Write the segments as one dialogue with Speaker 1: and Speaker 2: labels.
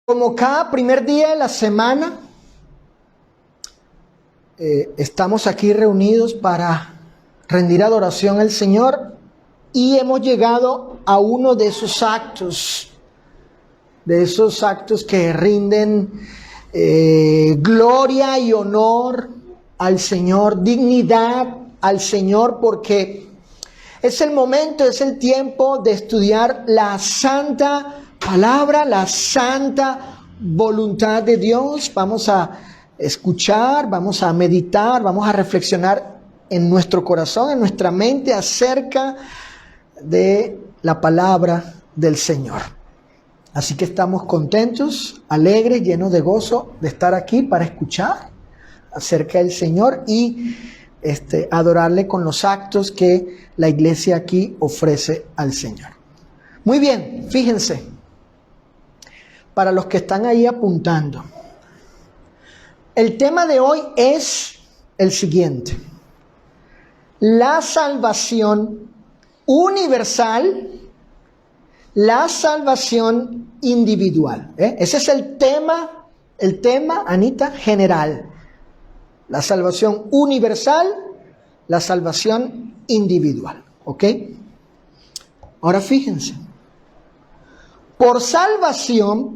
Speaker 1: Como cada primer día de la semana, estamos aquí reunidos para rendir adoración al Señor y hemos llegado a uno de esos actos que rinden gloria y honor al Señor, dignidad al Señor, porque es el momento, es el tiempo de estudiar la santa palabra, la santa voluntad de Dios. Vamos a escuchar, vamos a meditar, vamos a reflexionar en nuestro corazón, en nuestra mente acerca de la palabra del Señor. Así que estamos contentos, alegres, llenos de gozo de estar aquí para escuchar acerca del Señor y adorarle con los actos que la iglesia aquí ofrece al Señor. Muy bien, fíjense, para los que están ahí apuntando, el tema de hoy es el siguiente: la salvación universal, la salvación individual. Ese es el tema, Anita, general. La salvación universal, la salvación individual. ¿Ok? Ahora fíjense. Por salvación,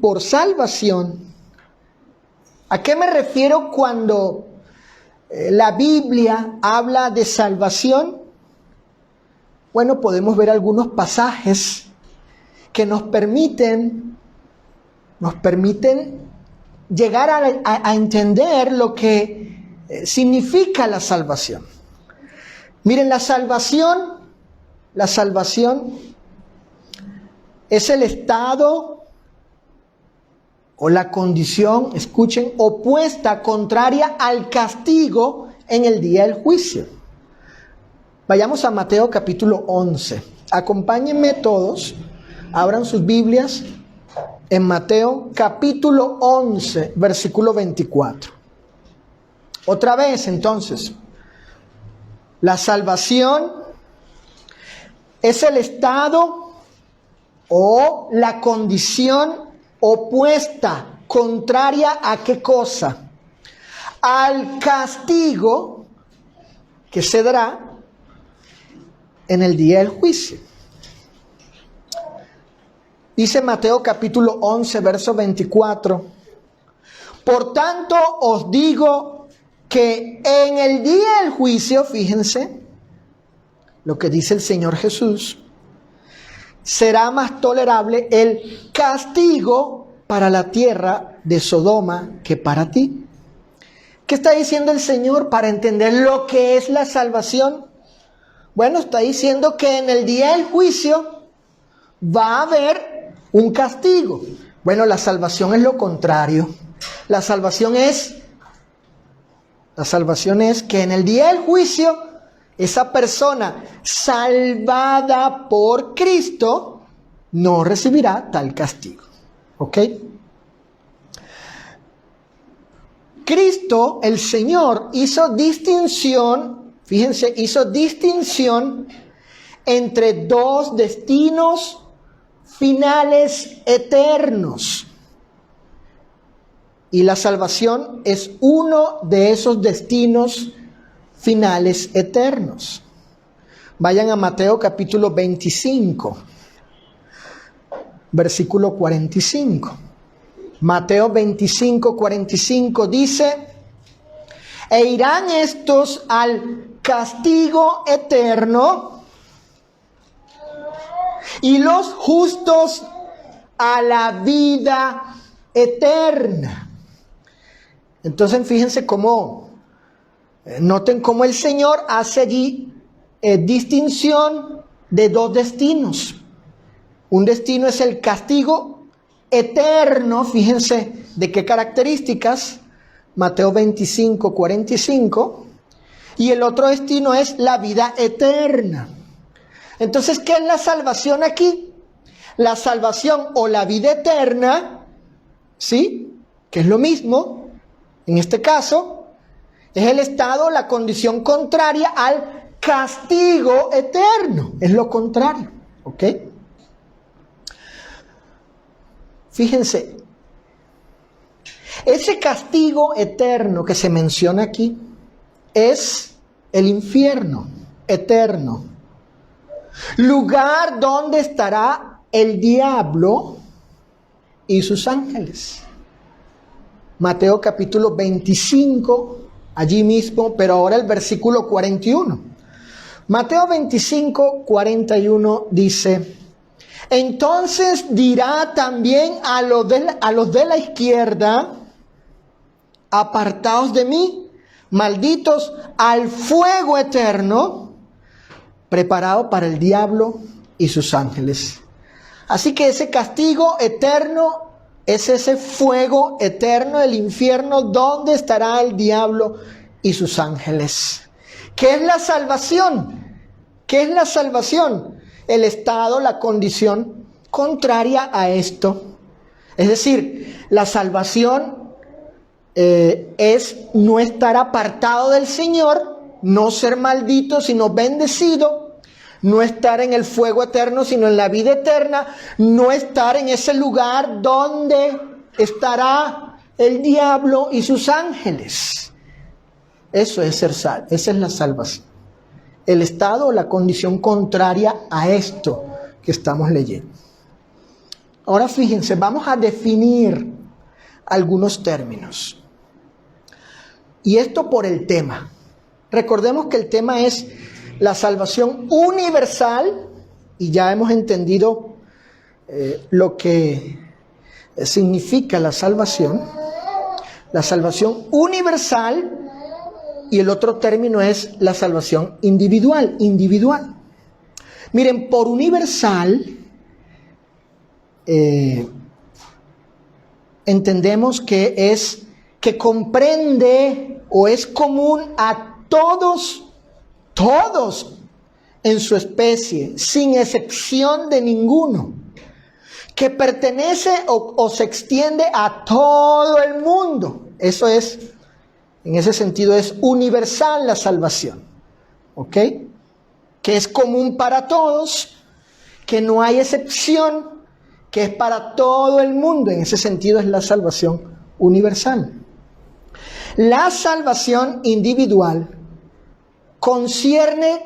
Speaker 1: ¿a qué me refiero cuando la Biblia habla de salvación? Bueno, podemos ver algunos pasajes que nos permiten llegar a entender lo que significa la salvación. Miren, la salvación es el estado o la condición, escuchen, opuesta, contraria al castigo en el día del juicio. Vayamos a Mateo capítulo 11. Acompáñenme todos, abran sus Biblias en Mateo capítulo 11, versículo 24. Otra vez, entonces, la salvación es el estado o la condición opuesta, contraria a ¿qué cosa? Al castigo que se dará en el día del juicio. Dice Mateo capítulo 11, verso 24. Por tanto os digo que en el día del juicio, fíjense lo que dice el Señor Jesús, será más tolerable el castigo para la tierra de Sodoma que para ti. ¿Qué está diciendo el Señor para entender lo que es la salvación? Bueno, está diciendo que en el día del juicio va a haber un castigo. Bueno, la salvación es lo contrario. La salvación es que en el día del juicio, esa persona salvada por Cristo no recibirá tal castigo. ¿Ok? Cristo, el Señor, hizo distinción, fíjense, entre dos destinos finales eternos. Y la salvación es uno de esos destinos finales eternos. Vayan a Mateo capítulo 25, versículo 45. Mateo 25, 45 dice: e irán estos al castigo eterno y los justos a la vida eterna. Entonces fíjense noten cómo el Señor hace allí distinción de dos destinos. Un destino es el castigo eterno, fíjense de qué características, Mateo 25, 45, y el otro destino es la vida eterna. Entonces, ¿qué es la salvación aquí? La salvación o la vida eterna, ¿sí? Que es lo mismo. En este caso, es el estado, la condición contraria al castigo eterno. Es lo contrario. ¿Ok? Fíjense, Ese castigo eterno que se menciona aquí es el infierno eterno, lugar donde estará el diablo y sus ángeles. Mateo capítulo 25, allí mismo, pero ahora el versículo 41. Mateo 25, 41 dice: entonces dirá también a los de la izquierda: apartaos de mí, malditos, al fuego eterno, preparado para el diablo y sus ángeles. Así que ese castigo eterno es ese fuego eterno del infierno donde estará el diablo y sus ángeles. ¿Qué es la salvación? ¿Qué es la salvación? El estado, la condición contraria a esto. Es decir, la salvación es no estar apartado del Señor, no ser maldito, sino bendecido, no estar en el fuego eterno, sino en la vida eterna, no estar en ese lugar donde estará el diablo y sus ángeles. Eso es ser salvo, esa es la salvación. El estado o la condición contraria a esto que estamos leyendo. Ahora fíjense, vamos a definir algunos términos. Y esto por el tema. Recordemos que el tema es la salvación universal, y ya hemos entendido lo que significa la salvación universal, y el otro término es la salvación individual. Miren, por universal entendemos que comprende o es común a todos en su especie, sin excepción de ninguno, que pertenece o se extiende a todo el mundo. Eso es, en ese sentido, es universal la salvación, ¿ok? Que es común para todos, que no hay excepción, que es para todo el mundo. En ese sentido es la salvación universal. La salvación individual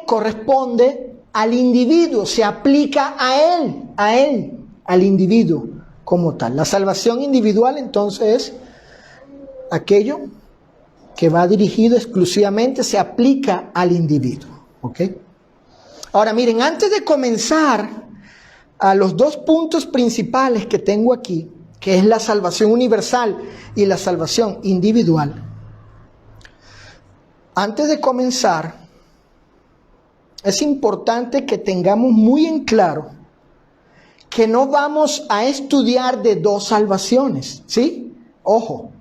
Speaker 1: corresponde al individuo, se aplica a él, al individuo como tal. La salvación individual entonces es aquello que va dirigido exclusivamente, se aplica al individuo, ¿ok? Ahora miren, antes de comenzar a los dos puntos principales que tengo aquí, que es la salvación universal y la salvación individual, antes de comenzar, es importante que tengamos muy en claro que no vamos a estudiar de dos salvaciones, ¿sí? Ojo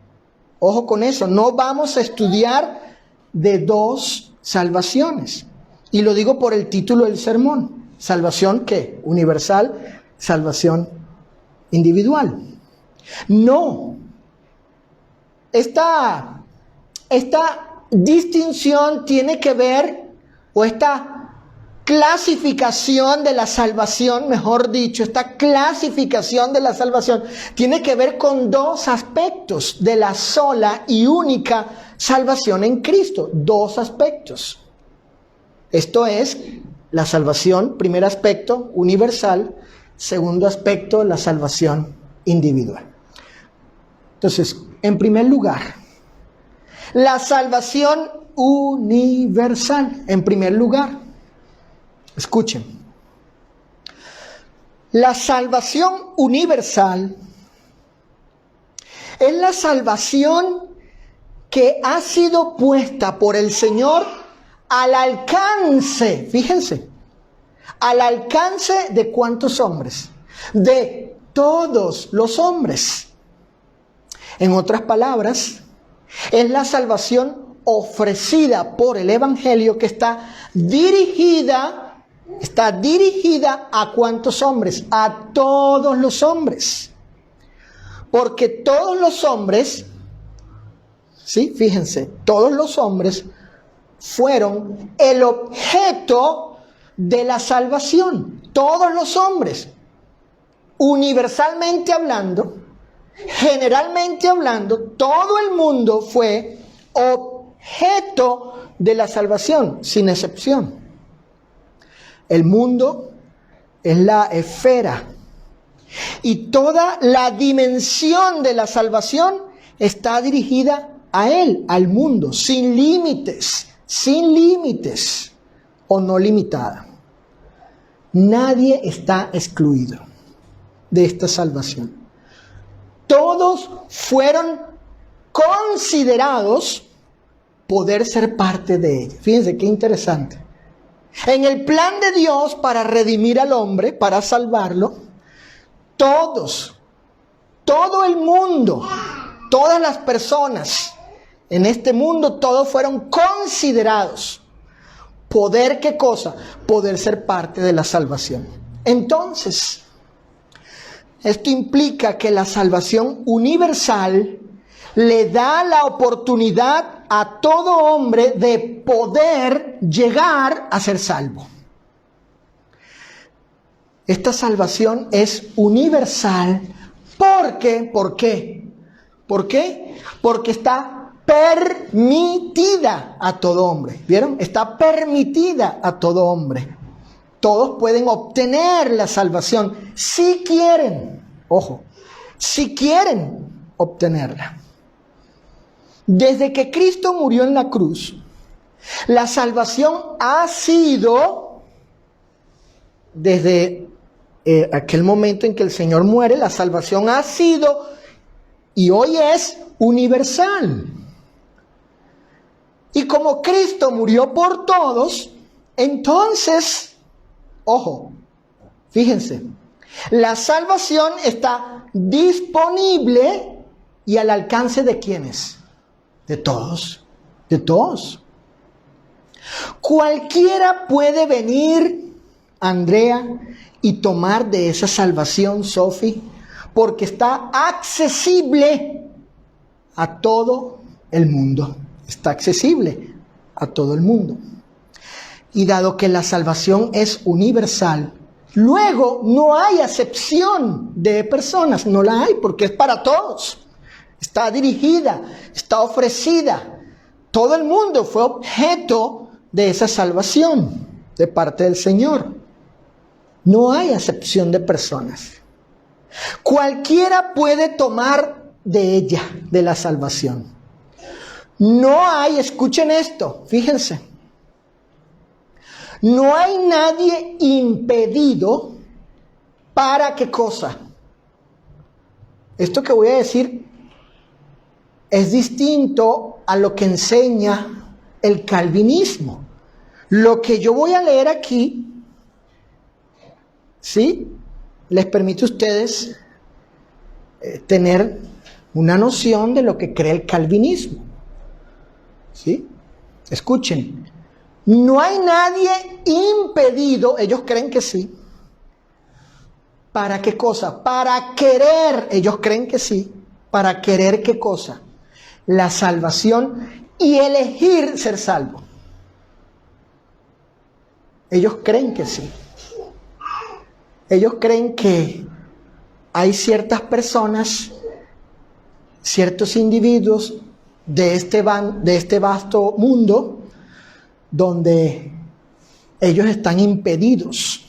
Speaker 1: con eso, no vamos a estudiar de dos salvaciones. Y lo digo por el título del sermón. ¿Salvación qué? Universal, salvación individual. No. Esta distinción tiene que ver, o esta clasificación de la salvación, mejor dicho, esta clasificación de la salvación tiene que ver con dos aspectos de la sola y única salvación en Cristo. Dos aspectos. Esto es la salvación, primer aspecto, universal. Segundo aspecto, la salvación individual. Entonces, en primer lugar, la salvación universal. En primer lugar, escuchen, la salvación universal es la salvación que ha sido puesta por el Señor al alcance, fíjense, al alcance de ¿cuántos hombres? De todos los hombres. En otras palabras, es la salvación ofrecida por el Evangelio que está dirigida a ¿cuántos hombres? A todos los hombres. Porque todos los hombres, ¿sí? Fíjense, todos los hombres fueron el objeto de la salvación. Todos los hombres, universalmente hablando, generalmente hablando, todo el mundo fue objeto de la salvación, sin excepción. El mundo es la esfera y toda la dimensión de la salvación está dirigida a Él, al mundo, sin límites o no limitada. Nadie está excluido de esta salvación. Todos fueron considerados poder ser parte de ella. Fíjense qué interesante. En el plan de Dios para redimir al hombre, para salvarlo, todos, todo el mundo, todas las personas en este mundo, todos fueron considerados poder, ¿qué cosa? Poder ser parte de la salvación. Entonces, esto implica que la salvación universal le da la oportunidad a todo hombre de poder llegar a ser salvo. Esta salvación es universal porque, ¿por qué? ¿Por qué? Porque está permitida a todo hombre. ¿Vieron? Está permitida a todo hombre. Todos pueden obtener la salvación si quieren. Ojo, si quieren obtenerla. Desde que Cristo murió en la cruz, la salvación ha sido, desde aquel momento en que el Señor muere, la salvación ha sido y hoy es universal. Y como Cristo murió por todos, entonces, ojo, fíjense, la salvación está disponible y al alcance de ¿quiénes? De todos, de todos. Cualquiera puede venir, Andrea, y tomar de esa salvación, Sophie, porque está accesible a todo el mundo. Está accesible a todo el mundo. Y dado que la salvación es universal, luego no hay acepción de personas, no la hay porque es para todos. Está dirigida, está ofrecida. Todo el mundo fue objeto de esa salvación de parte del Señor. No hay acepción de personas. Cualquiera puede tomar de ella, de la salvación. No hay, escuchen esto, fíjense. No hay nadie impedido para qué cosa. Esto que voy a decir es distinto a lo que enseña el calvinismo. Lo que yo voy a leer aquí, ¿sí? Les permite a ustedes tener una noción de lo que cree el calvinismo. ¿Sí? Escuchen. No hay nadie impedido, ellos creen que sí. ¿Para qué cosa? Para querer, ellos creen que sí. ¿Para querer qué cosa? La salvación y elegir ser salvo. Ellos creen que sí. Ellos creen que hay ciertas personas, ciertos individuos de este vasto mundo donde ellos están impedidos,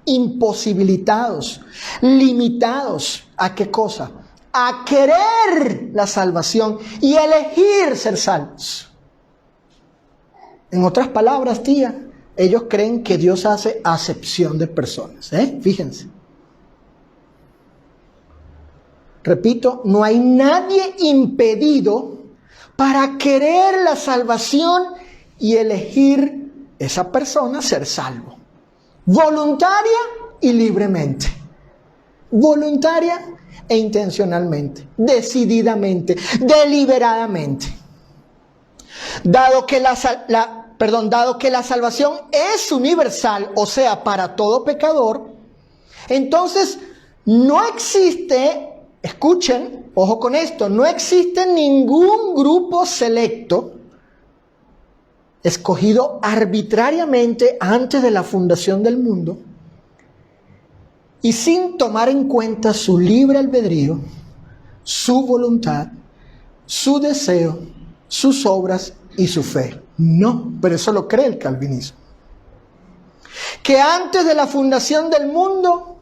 Speaker 1: imposibilitados, limitados. ¿A qué cosa? A querer la salvación y elegir ser salvos. En otras palabras, tía, ellos creen que Dios hace acepción de personas. Fíjense. Repito, no hay nadie impedido para querer la salvación y elegir esa persona ser salvo. Voluntaria y libremente. Voluntaria e intencionalmente. Decididamente. Deliberadamente. Dado que la salvación es universal, o sea, para todo pecador, entonces no existe, escuchen, ojo con esto, no existe ningún grupo selecto escogido arbitrariamente antes de la fundación del mundo y sin tomar en cuenta su libre albedrío, su voluntad, su deseo, sus obras y su fe. No, pero eso lo cree el calvinismo. Que antes de la fundación del mundo,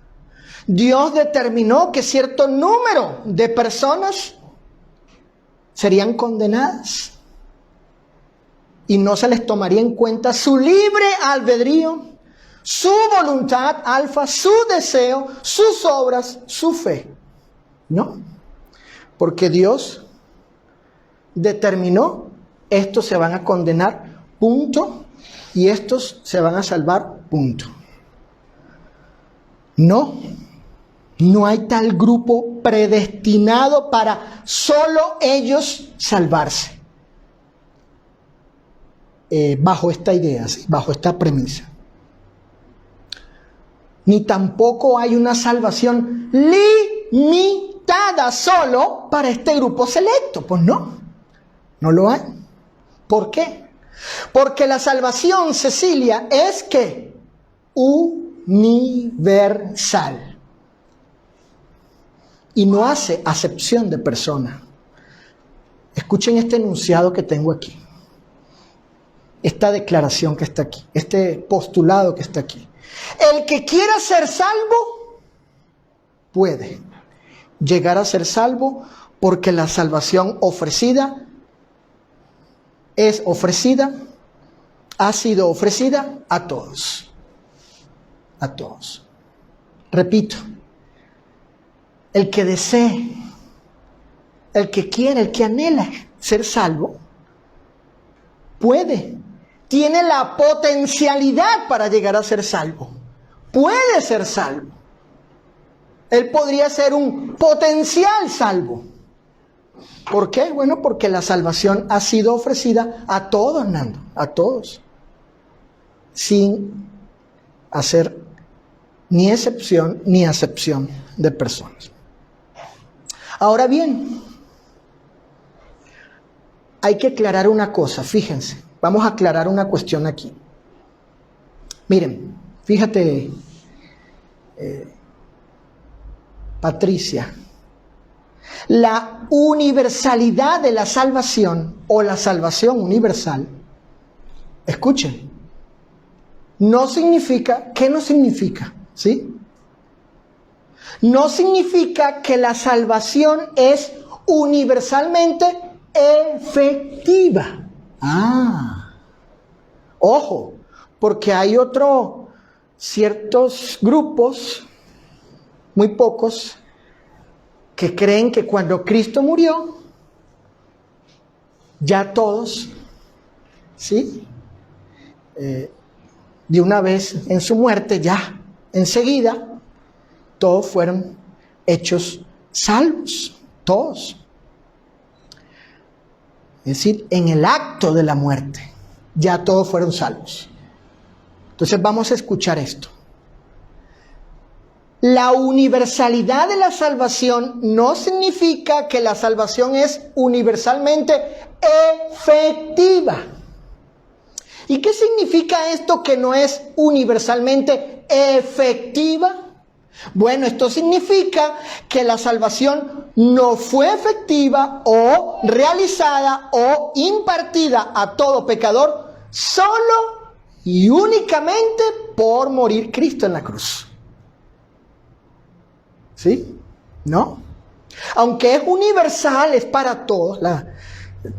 Speaker 1: Dios determinó que cierto número de personas serían condenadas y no se les tomaría en cuenta su libre albedrío, su voluntad, alfa, su deseo, sus obras, su fe. No, porque Dios determinó, estos se van a condenar, punto, y estos se van a salvar, punto. No hay tal grupo predestinado para solo ellos salvarse. Bajo esta idea, ¿sí? Bajo esta premisa. Ni tampoco hay una salvación limitada solo para este grupo selecto. Pues no lo hay. ¿Por qué? Porque la salvación, Cecilia, es que universal. Y no hace acepción de persona. Escuchen este enunciado que tengo aquí. Esta declaración que está aquí. Este postulado que está aquí. El que quiera ser salvo, puede llegar a ser salvo porque la salvación ofrecida es ofrecida, ha sido ofrecida a todos. A todos. Repito. El que desee, el que quiere, el que anhela ser salvo, puede. Tiene la potencialidad para llegar a ser salvo. Puede ser salvo. Él podría ser un potencial salvo. ¿Por qué? Bueno, porque la salvación ha sido ofrecida a todos, Nando, a todos. Sin hacer ni excepción ni acepción de personas. Ahora bien, hay que aclarar una cosa, fíjense, vamos a aclarar una cuestión aquí. Miren, fíjate, Patricia, la universalidad de la salvación o la salvación universal, escuchen, no significa, ¿qué no significa? ¿Sí? No significa que la salvación es universalmente efectiva. Ojo, porque hay ciertos grupos, muy pocos, que creen que cuando Cristo murió, ya todos, ¿sí? De una vez en su muerte, ya, enseguida, todos fueron hechos salvos, todos. Es decir, en el acto de la muerte, ya todos fueron salvos. Entonces vamos a escuchar esto. La universalidad de la salvación no significa que la salvación es universalmente efectiva. ¿Y qué significa esto que no es universalmente efectiva? Bueno, esto significa que la salvación no fue efectiva o realizada o impartida a todo pecador solo y únicamente por morir Cristo en la cruz. ¿Sí? ¿No? Aunque es universal, es para todos,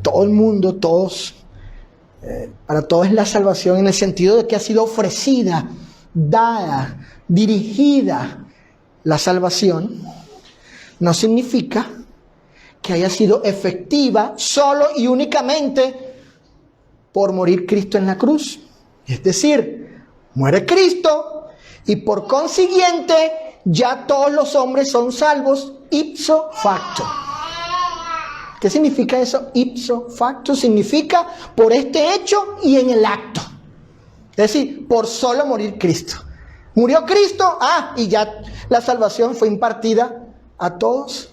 Speaker 1: todo el mundo, todos, para todos es la salvación en el sentido de que ha sido ofrecida, dada, dirigida. La salvación no significa que haya sido efectiva solo y únicamente por morir Cristo en la cruz. Es decir, muere Cristo y por consiguiente ya todos los hombres son salvos ipso facto. ¿Qué significa eso? Ipso facto significa por este hecho y en el acto. Es decir, por solo morir Cristo. Murió Cristo, y ya la salvación fue impartida a todos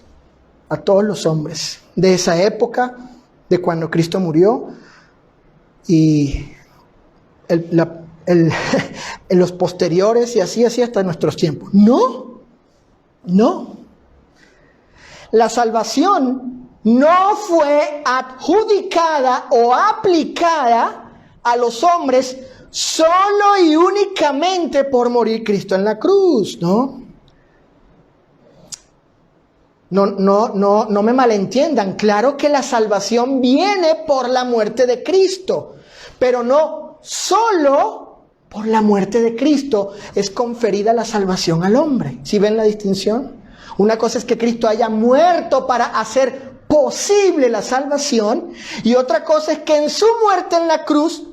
Speaker 1: los hombres de esa época, de cuando Cristo murió, y en los posteriores, y así hasta nuestros tiempos. No. la salvación no fue adjudicada o aplicada a los hombres solo y únicamente por morir Cristo en la cruz, ¿no? No me malentiendan. Claro que la salvación viene por la muerte de Cristo, pero no solo por la muerte de Cristo es conferida la salvación al hombre. ¿Sí ven la distinción? Una cosa es que Cristo haya muerto para hacer posible la salvación, y otra cosa es que en su muerte en la cruz,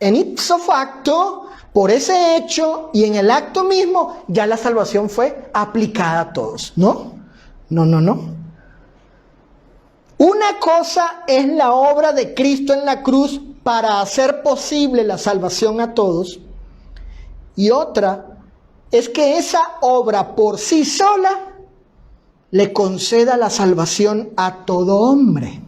Speaker 1: en ipso facto, por ese hecho y en el acto mismo, ya la salvación fue aplicada a todos. No. Una cosa es la obra de Cristo en la cruz para hacer posible la salvación a todos, y otra es que esa obra por sí sola le conceda la salvación a todo hombre.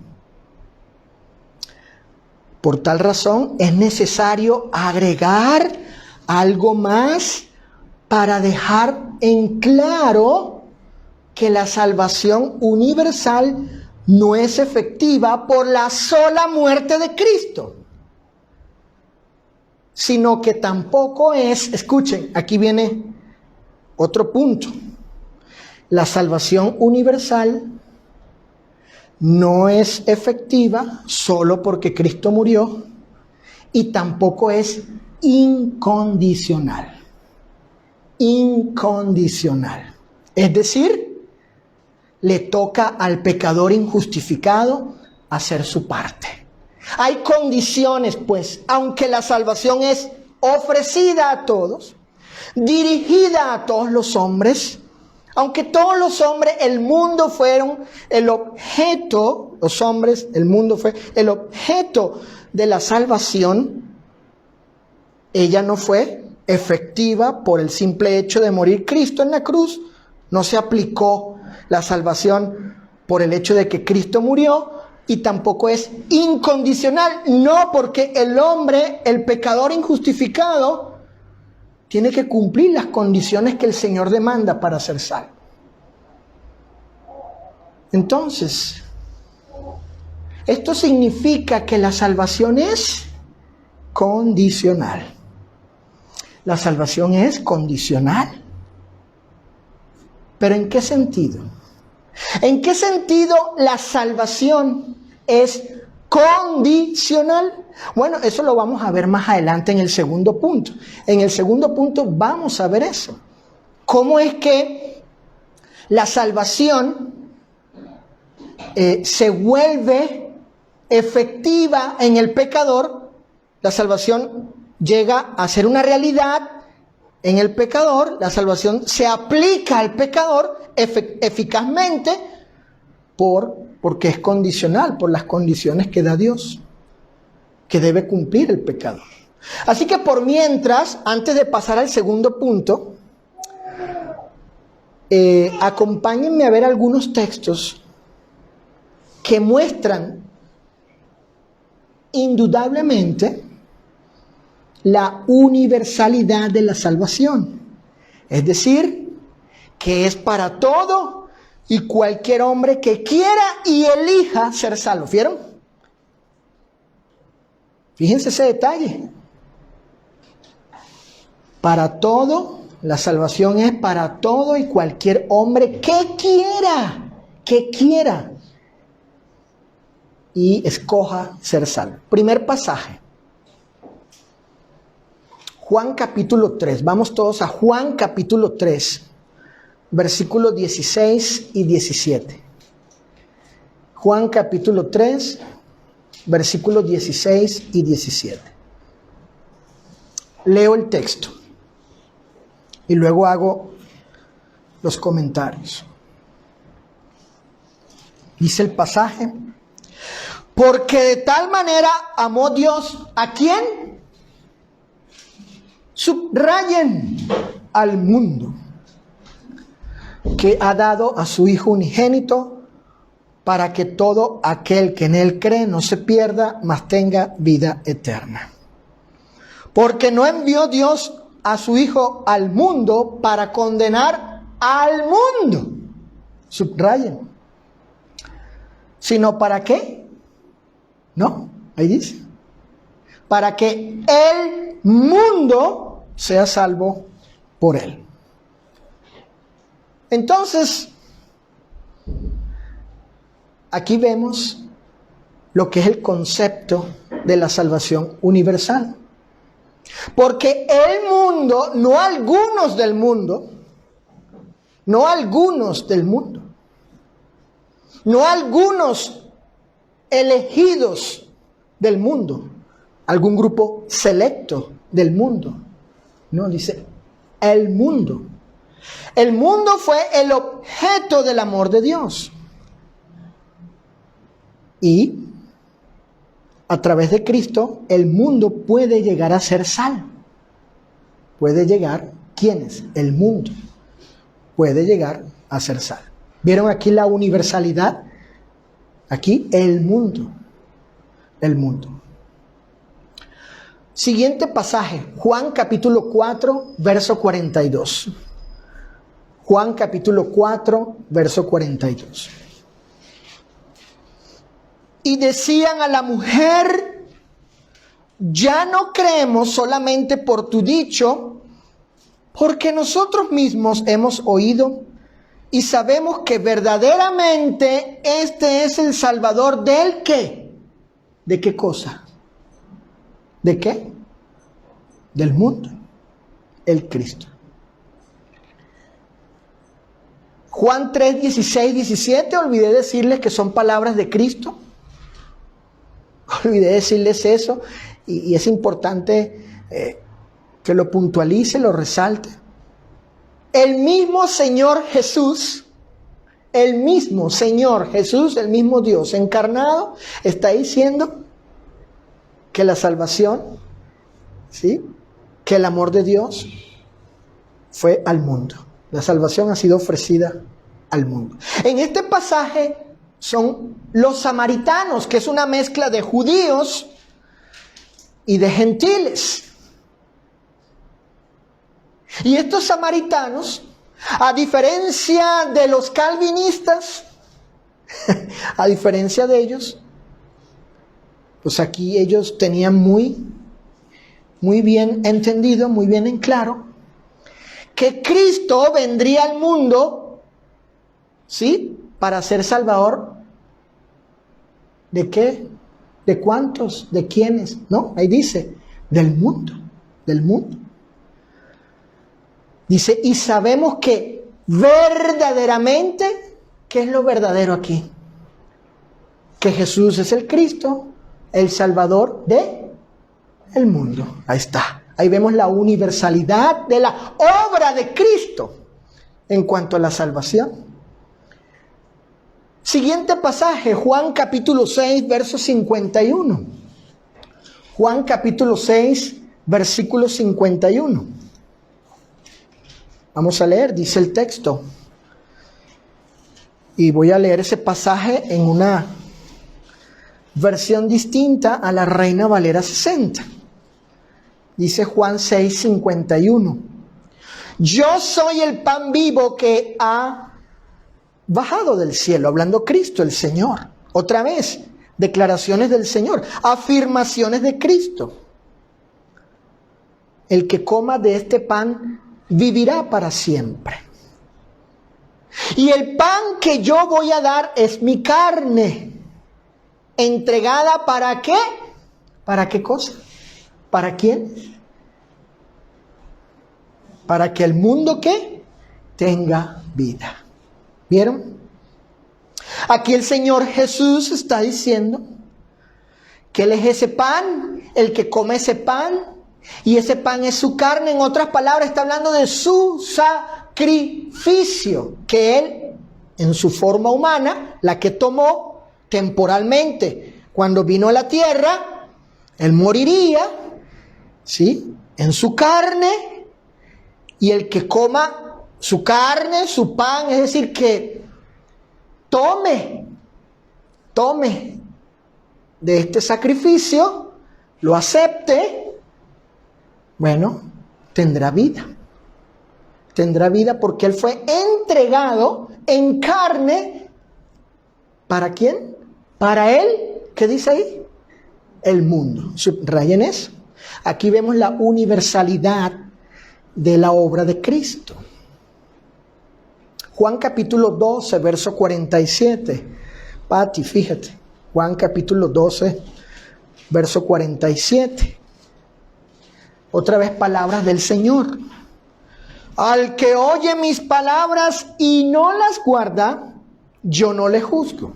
Speaker 1: Por tal razón es necesario agregar algo más para dejar en claro que la salvación universal no es efectiva por la sola muerte de Cristo, sino que tampoco es, escuchen, aquí viene otro punto, la salvación universal no es efectiva solo porque Cristo murió, y tampoco es incondicional. Incondicional. Es decir, le toca al pecador injustificado hacer su parte. Hay condiciones, pues, aunque la salvación es ofrecida a todos, dirigida a todos los hombres, aunque todos los hombres, el mundo fueron el objeto, los hombres, el mundo fue el objeto de la salvación, ella no fue efectiva por el simple hecho de morir Cristo en la cruz. No se aplicó la salvación por el hecho de que Cristo murió, y tampoco es incondicional, no, porque el hombre, el pecador injustificado, tiene que cumplir las condiciones que el Señor demanda para ser salvo. Entonces, esto significa que la salvación es condicional. La salvación es condicional. ¿Pero en qué sentido? ¿En qué sentido la salvación es condicional? Bueno, eso lo vamos a ver más adelante en el segundo punto. En el segundo punto vamos a ver eso. ¿Cómo es que la salvación se vuelve efectiva en el pecador? La salvación llega a ser una realidad en el pecador, la salvación se aplica al pecador eficazmente porque es condicional, por las condiciones que da Dios, que debe cumplir el pecador. Así que por mientras, antes de pasar al segundo punto, acompáñenme a ver algunos textos que muestran indudablemente la universalidad de la salvación. Es decir, que es para todo y cualquier hombre que quiera y elija ser salvo. ¿Vieron? Fíjense ese detalle. Para todo, la salvación es para todo y cualquier hombre que quiera y escoja ser salvo. Primer pasaje. Juan capítulo 3, vamos todos a Juan capítulo 3, versículos 16 y 17. Juan capítulo 3, versículos 16 y 17. Leo el texto y luego hago los comentarios. Dice el pasaje: porque de tal manera amó Dios, ¿a quién? Subrayen al mundo, que ha dado a su Hijo unigénito, para que todo aquel que en él cree no se pierda, mas tenga vida eterna. Porque no envió Dios a su Hijo al mundo para condenar al mundo, subrayen. Sino ¿para qué? No, ahí dice. Para que el mundo sea salvo por él. Entonces, aquí vemos lo que es el concepto de la salvación universal. Porque el mundo, no algunos del mundo, no algunos del mundo, no algunos elegidos del mundo, algún grupo selecto del mundo. No, dice el mundo. El mundo fue el objeto del amor de Dios. Y a través de Cristo, el mundo puede llegar a ser salvo. Puede llegar, ¿quiénes? El mundo. Puede llegar a ser salvo. ¿Vieron aquí la universalidad? Aquí el mundo. El mundo. Siguiente pasaje, Juan capítulo 4, verso 42. Juan capítulo 4, verso 42. Y decían a la mujer: ya no creemos solamente por tu dicho, porque nosotros mismos hemos oído y sabemos que verdaderamente este es el Salvador del ¿qué? ¿De qué cosa? ¿De qué? Del mundo, el Cristo. Juan 3, 16, 17, olvidé decirles que son palabras de Cristo. Olvidé decirles eso y es importante que lo puntualice, lo resalte. El mismo Señor Jesús, el mismo Señor Jesús, el mismo Dios encarnado, está diciendo que la salvación, ¿sí?, que el amor de Dios fue al mundo. La salvación ha sido ofrecida al mundo. En este pasaje son los samaritanos, que es una mezcla de judíos y de gentiles. Y estos samaritanos, a diferencia de los calvinistas, a diferencia de ellos, pues aquí ellos tenían muy bien entendido, muy bien en claro, que Cristo vendría al mundo, ¿sí?, para ser Salvador. ¿De qué? ¿De cuántos? ¿De quiénes? No, ahí dice, del mundo, del mundo. Dice, y sabemos que verdaderamente, ¿qué es lo verdadero aquí? Que Jesús es el Cristo, el Salvador del mundo. Ahí está. Ahí vemos la universalidad de la obra de Cristo en cuanto a la salvación. Siguiente pasaje, Juan capítulo 6, verso 51. Juan capítulo 6, versículo 51. Vamos a leer, dice el texto. Y voy a leer ese pasaje en una versión distinta a la Reina Valera 60. Dice Juan 6, 51. Yo soy el pan vivo que ha bajado del cielo, hablando Cristo, el Señor. Otra vez, declaraciones del Señor, afirmaciones de Cristo. El que coma de este pan vivirá para siempre. Y el pan que yo voy a dar es mi carne, entregada ¿para qué? ¿Para qué cosa? ¿Para quién? Para que el mundo ¿qué? Tenga vida. ¿Vieron? Aquí el Señor Jesús está diciendo que Él es ese pan, el que come ese pan, y ese pan es su carne. En otras palabras, está hablando de su sacrificio, que Él, en su forma humana, la que tomó temporalmente cuando vino a la tierra, Él moriría, ¿sí?, en su carne, y el que coma su carne, su pan, es decir, que tome de este sacrificio, lo acepte, bueno, tendrá vida. Tendrá vida porque Él fue entregado en carne. ¿Para quién? Para él, ¿qué dice ahí? El mundo. Subrayen eso. Aquí vemos la universalidad de la obra de Cristo. Juan capítulo 12, verso 47. Pati, fíjate. Juan capítulo 12, verso 47. Otra vez palabras del Señor. Al que oye mis palabras y no las guarda, yo no le juzgo.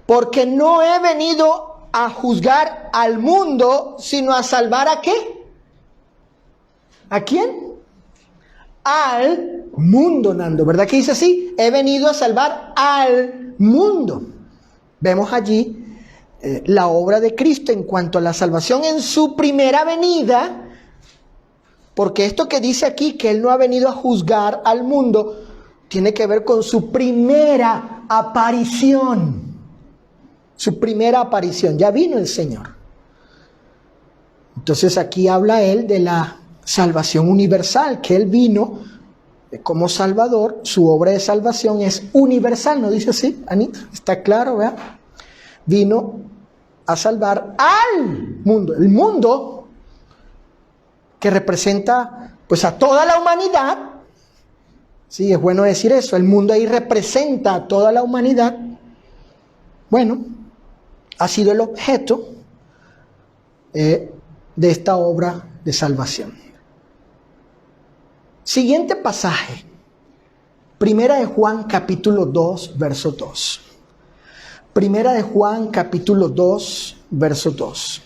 Speaker 1: Porque no he venido a juzgar al mundo, sino a salvar ¿a qué? ¿A quién? Al mundo, Nando. ¿Verdad que dice así? He venido a salvar al mundo. Vemos allí la obra de Cristo en cuanto a la salvación en su primera venida, porque esto que dice aquí, que Él no ha venido a juzgar al mundo, tiene que ver con su primera aparición. Su primera aparición, ya vino el Señor. Entonces aquí habla Él de la salvación universal, que Él vino como Salvador. Su obra de salvación es universal, ¿no dice así, Anita? Está claro, ¿verdad? Vino a salvar al mundo. El mundo que representa pues a toda la humanidad. Sí, es bueno decir eso. El mundo ahí representa a toda la humanidad. Bueno, ha sido el objeto de esta obra de salvación. Siguiente pasaje. Primera de Juan capítulo 2, verso 2. Primera de Juan capítulo 2, verso 2.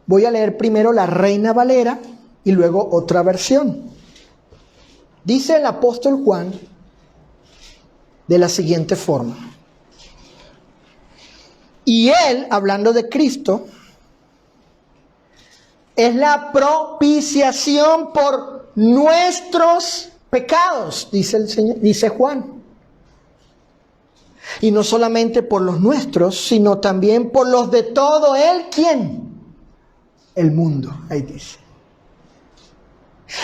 Speaker 1: Voy a leer primero la Reina Valera y luego otra versión. Dice el apóstol Juan de la siguiente forma. Y Él, hablando de Cristo, es la propiciación por nuestros pecados, dice el Señor, dice Juan. Y no solamente por los nuestros, sino también por los de todo él, ¿quién? El mundo, ahí dice.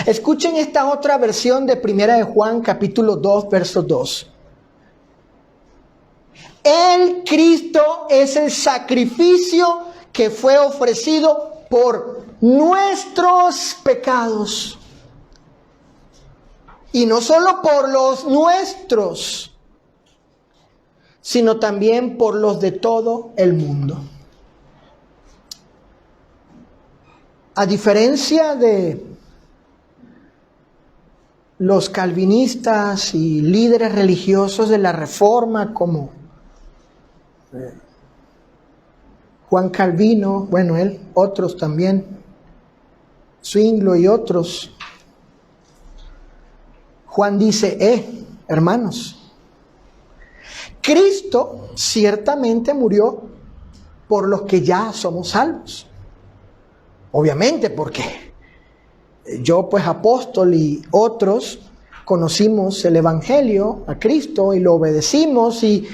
Speaker 1: Escuchen esta otra versión de Primera de Juan, capítulo 2, verso 2. El Cristo es el sacrificio que fue ofrecido por nuestros pecados. Y no solo por los nuestros, sino también por los de todo el mundo. A diferencia de los calvinistas y líderes religiosos de la Reforma como Juan Calvino, bueno, él, otros también, Zwinglio y otros, Juan dice, hermanos, Cristo ciertamente murió por los que ya somos salvos. Obviamente, porque yo, pues apóstol y otros, conocimos el Evangelio a Cristo y lo obedecimos y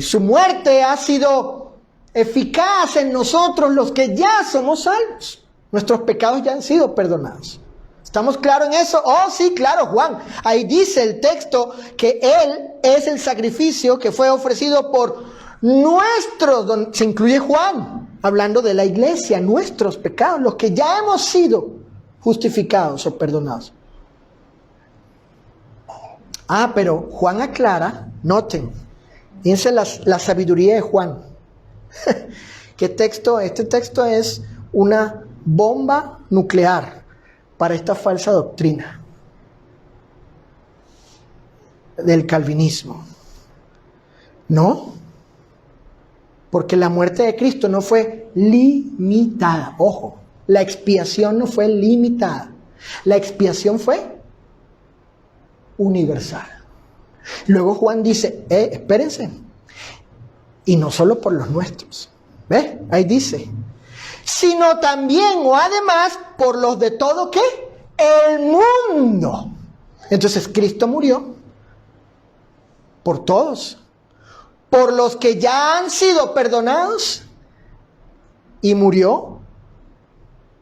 Speaker 1: su muerte ha sido eficaz en nosotros los que ya somos salvos. Nuestros pecados ya han sido perdonados. ¿Estamos claros en eso? Oh, sí, claro, Juan. Ahí dice el texto que Él es el sacrificio que fue ofrecido por nuestros, donde se incluye Juan, hablando de la iglesia, nuestros pecados, los que ya hemos sido justificados o perdonados. Pero Juan aclara, noten, fíjense la sabiduría de Juan. ¿Qué texto? Este texto es una bomba nuclear para esta falsa doctrina del calvinismo. No, porque la muerte de Cristo no fue limitada. Ojo, la expiación no fue limitada. La expiación fue universal. Luego Juan dice, espérense, y no solo por los nuestros. ¿Ves? Ahí dice, sino también o además por los de todo, ¿qué? El mundo. Entonces Cristo murió por todos, por los que ya han sido perdonados, y murió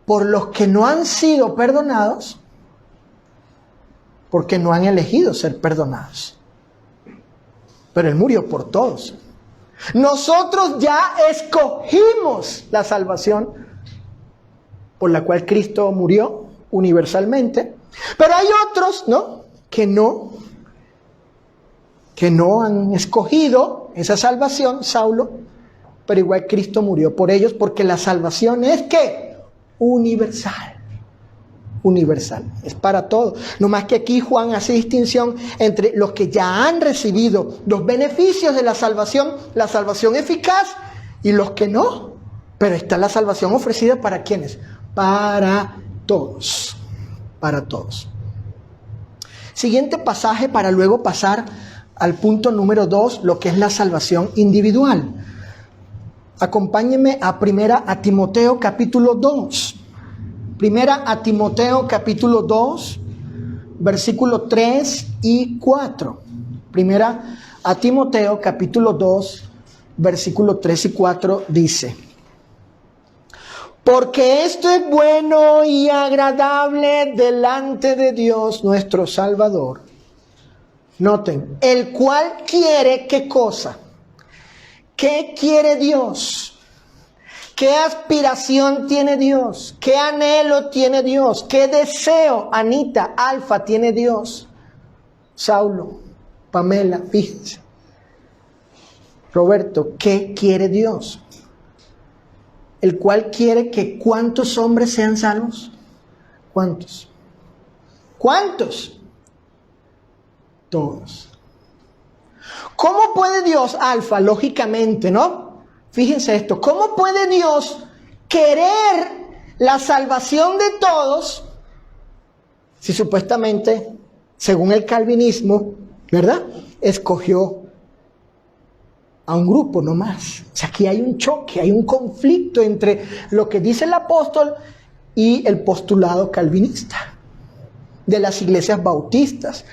Speaker 1: por los que no han sido perdonados, porque no han elegido ser perdonados. Pero Él murió por todos. Nosotros ya escogimos la salvación por la cual Cristo murió universalmente. Pero hay otros, ¿no? Que no han escogido esa salvación, Saulo, pero igual Cristo murió por ellos, porque la salvación es ¿qué? Universal. Universal, es para todos. No más que aquí Juan hace distinción entre los que ya han recibido los beneficios de la salvación eficaz, y los que no. Pero está la salvación ofrecida ¿para quiénes? Para todos. Para todos. Siguiente pasaje para luego pasar al punto número 2, lo que es la salvación individual. Acompáñenme a Timoteo capítulo 2. Primera a Timoteo capítulo 2, versículos 3 y 4. Primera a Timoteo capítulo 2, versículos 3 y 4 dice: porque esto es bueno y agradable delante de Dios nuestro Salvador. Noten, el cual quiere, ¿qué cosa? ¿Qué quiere Dios? ¿Qué aspiración tiene Dios? ¿Qué anhelo tiene Dios? ¿Qué deseo, Anita, Alfa, tiene Dios? Saulo, Pamela, fíjense. Roberto, ¿qué quiere Dios? El cual quiere que ¿cuántos hombres sean salvos? ¿Cuántos? ¿Cuántos? Todos. ¿Cómo puede Dios, Alfa, lógicamente, ¿no? Fíjense esto, ¿cómo puede Dios querer la salvación de todos si supuestamente, según el calvinismo, ¿verdad?, escogió a un grupo nomás? O sea, aquí hay un choque, hay un conflicto entre lo que dice el apóstol y el postulado calvinista de las iglesias bautistas,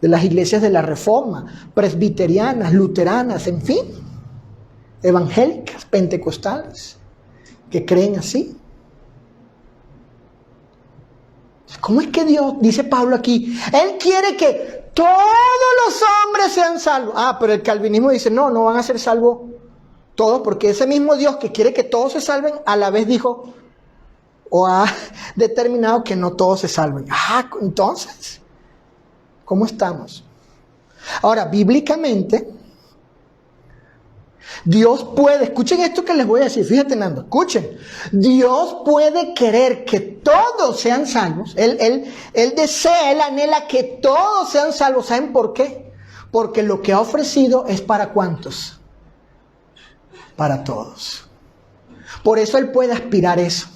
Speaker 1: de las iglesias de la Reforma, presbiterianas, luteranas, en fin, evangélicas, pentecostales, que creen así. ¿Cómo es que Dios, dice Pablo aquí, Él quiere que todos los hombres sean salvos? Ah, pero el calvinismo dice, no van a ser salvos todos, porque ese mismo Dios que quiere que todos se salven, a la vez dijo, o ha determinado que no todos se salven. Ah, entonces, ¿cómo estamos? Ahora, bíblicamente, Dios puede, escuchen esto que les voy a decir, fíjate, Nando, escuchen. Dios puede querer que todos sean salvos. Él desea, Él anhela que todos sean salvos. ¿Saben por qué? Porque lo que ha ofrecido es ¿para cuántos? Para todos. Por eso Él puede aspirar eso.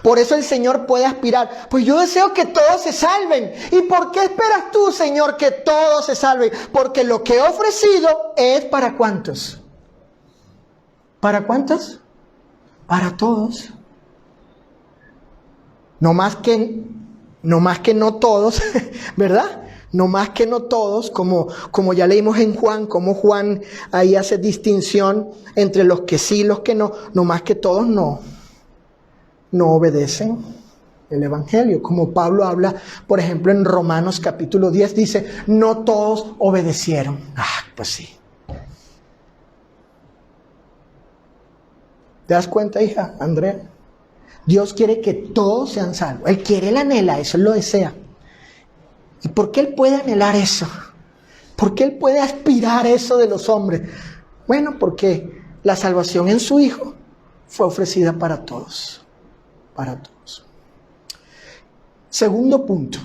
Speaker 1: Por eso el Señor puede aspirar, pues yo deseo que todos se salven. ¿Y por qué esperas tú, Señor, que todos se salven? Porque lo que he ofrecido es ¿para cuántos? ¿Para cuántos? Para todos. No más que no todos, ¿verdad? No más que no todos, como ya leímos en Juan, como Juan ahí hace distinción entre los que sí y los que no más que todos no obedecen el evangelio. Como Pablo habla, por ejemplo, en Romanos capítulo 10, dice, no todos obedecieron. Pues sí. ¿Te das cuenta, hija, Andrea? Dios quiere que todos sean salvos. Él quiere, Él anhela eso, Él lo desea. ¿Y por qué Él puede anhelar eso? ¿Por qué Él puede aspirar eso de los hombres? Bueno, porque la salvación en su Hijo fue ofrecida para todos. Para todos. Segundo punto,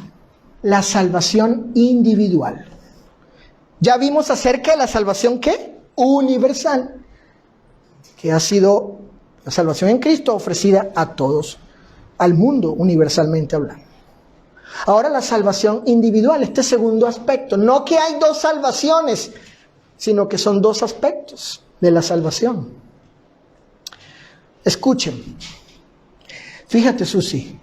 Speaker 1: la salvación individual. Ya vimos acerca de la salvación, ¿qué? Universal, que ha sido la salvación en Cristo ofrecida a todos, al mundo universalmente hablando. Ahora la salvación individual, este segundo aspecto. No que hay dos salvaciones, sino que son dos aspectos de la salvación. Escuchen. Fíjate, Susi,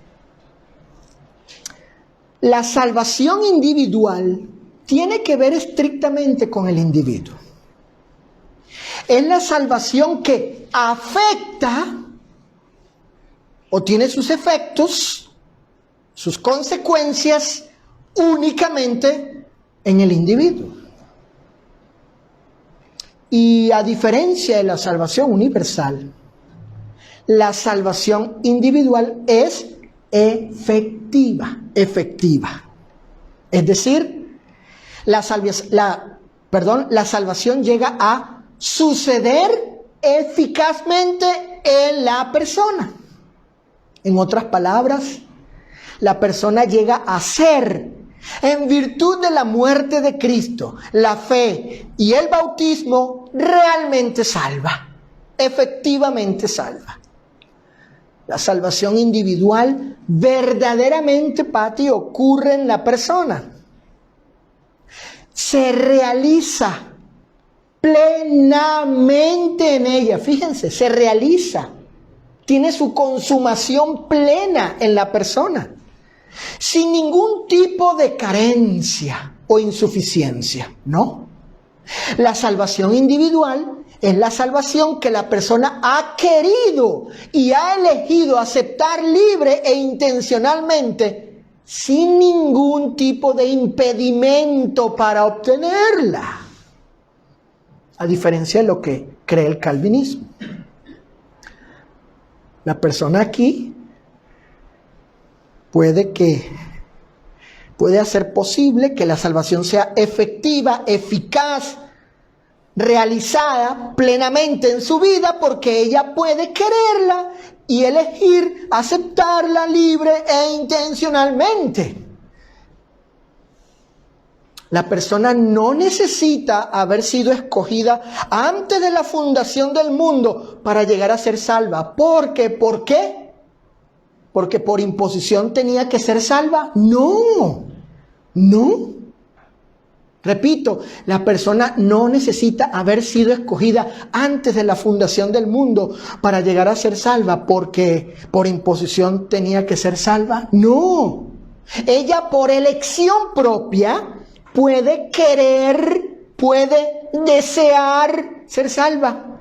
Speaker 1: la salvación individual tiene que ver estrictamente con el individuo. Es la salvación que afecta o tiene sus efectos, sus consecuencias únicamente en el individuo. Y a diferencia de la salvación universal, la salvación individual es efectiva. Es decir, la salvación llega a suceder eficazmente en la persona. En otras palabras, la persona llega a ser, en virtud de la muerte de Cristo, la fe y el bautismo, realmente salva, efectivamente salva. La salvación individual verdaderamente, Pati, ocurre en la persona. Se realiza plenamente en ella. Fíjense, se realiza. Tiene su consumación plena en la persona. Sin ningún tipo de carencia o insuficiencia, ¿no? La salvación individual es la salvación que la persona ha querido y ha elegido aceptar libre e intencionalmente, sin ningún tipo de impedimento para obtenerla. A diferencia de lo que cree el calvinismo. La persona aquí puede hacer posible que la salvación sea efectiva, eficaz, realizada plenamente en su vida, porque ella puede quererla y elegir aceptarla libre e intencionalmente. La persona no necesita haber sido escogida antes de la fundación del mundo para llegar a ser salva. ¿Por qué? ¿Por qué? ¿Porque por imposición tenía que ser salva? No. Repito, la persona no necesita haber sido escogida antes de la fundación del mundo para llegar a ser salva, porque por imposición tenía que ser salva. No. Ella, por elección propia, puede querer, puede desear ser salva.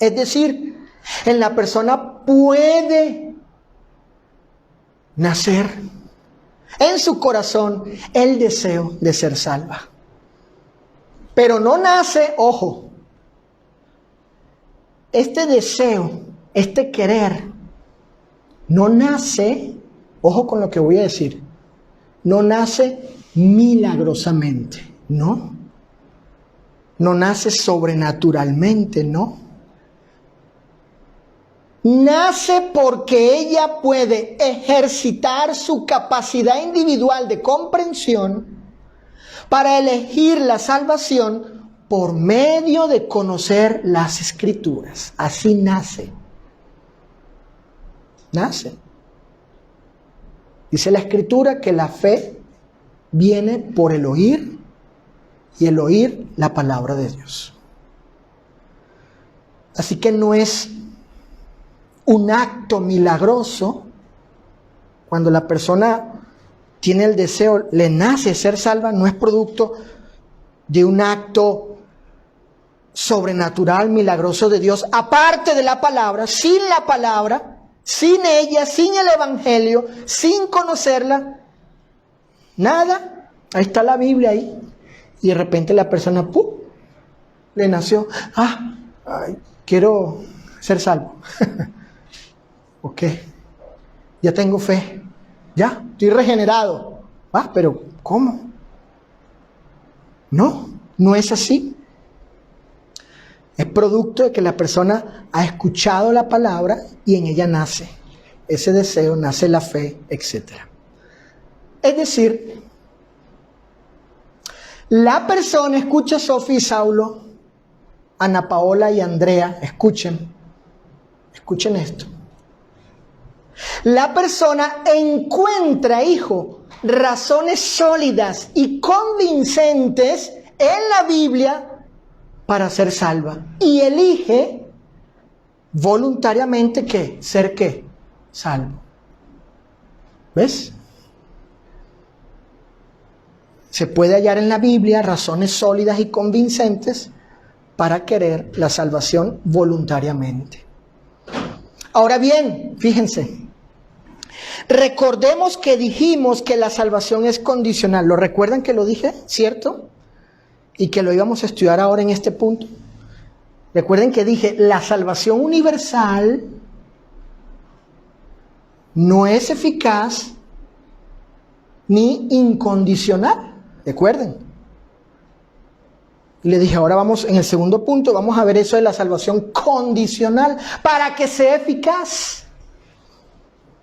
Speaker 1: Es decir, en la persona puede nacer en su corazón el deseo de ser salva. Pero no nace, ojo, este deseo, este querer, no nace, ojo con lo que voy a decir, no nace milagrosamente, ¿no? No nace sobrenaturalmente, ¿no? Nace porque ella puede ejercitar su capacidad individual de comprensión para elegir la salvación por medio de conocer las Escrituras. Así nace. Nace. Dice la Escritura que la fe viene por el oír, y el oír la palabra de Dios. Así que no es un acto milagroso cuando la persona tiene el deseo, le nace ser salva, no es producto de un acto sobrenatural, milagroso de Dios, aparte de la palabra, sin ella, sin el Evangelio, sin conocerla, nada. Ahí está la Biblia ahí. Y de repente la persona, ¡pum!, le nació, quiero ser salvo. Ok, ya tengo fe, ya, estoy regenerado. Pero ¿cómo? No es así. Es producto de que la persona ha escuchado la palabra y en ella nace ese deseo, nace la fe, etc. Es decir, la persona, escucha Sofía y Saulo, Ana Paola y Andrea, escuchen esto. La persona encuentra, razones sólidas y convincentes en la Biblia para ser salva. Y elige voluntariamente ser salvo. ¿Ves? Se puede hallar en la Biblia razones sólidas y convincentes para querer la salvación voluntariamente. Ahora bien, fíjense, Recordemos que dijimos que la salvación es condicional. ¿Lo recuerdan que lo dije? ¿Cierto? Y que lo íbamos a estudiar ahora en este punto. Recuerden que dije, la salvación universal no es eficaz ni incondicional. ¿Recuerden? Y le dije, ahora vamos en el segundo punto, vamos a ver eso de la salvación condicional para que sea eficaz.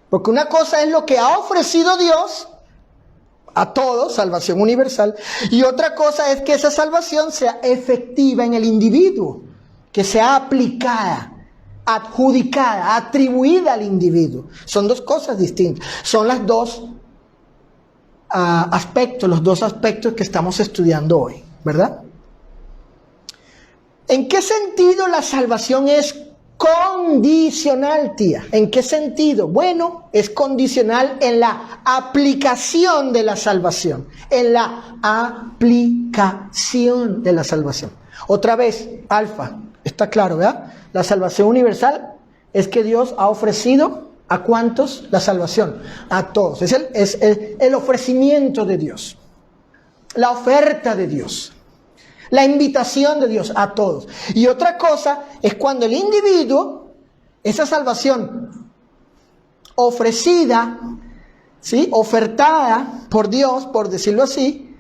Speaker 1: Porque una cosa es lo que ha ofrecido Dios a todos, salvación universal, y otra cosa es que esa salvación sea efectiva en el individuo, que sea aplicada, adjudicada, atribuida al individuo. Son dos cosas distintas. Son las dos aspectos, los dos aspectos que estamos estudiando hoy, ¿verdad? ¿En qué sentido la salvación es condicional, tía? ¿En qué sentido? Bueno, es condicional en la aplicación de la salvación. En la aplicación de la salvación. Otra vez, alfa, está claro, ¿verdad? La salvación universal es que Dios ha ofrecido ¿a cuántos? La salvación. A todos. Es el ofrecimiento de Dios. La oferta de Dios. La invitación de Dios a todos. Y otra cosa es cuando el individuo, esa salvación ofrecida, ¿sí? Ofertada por Dios, por decirlo así,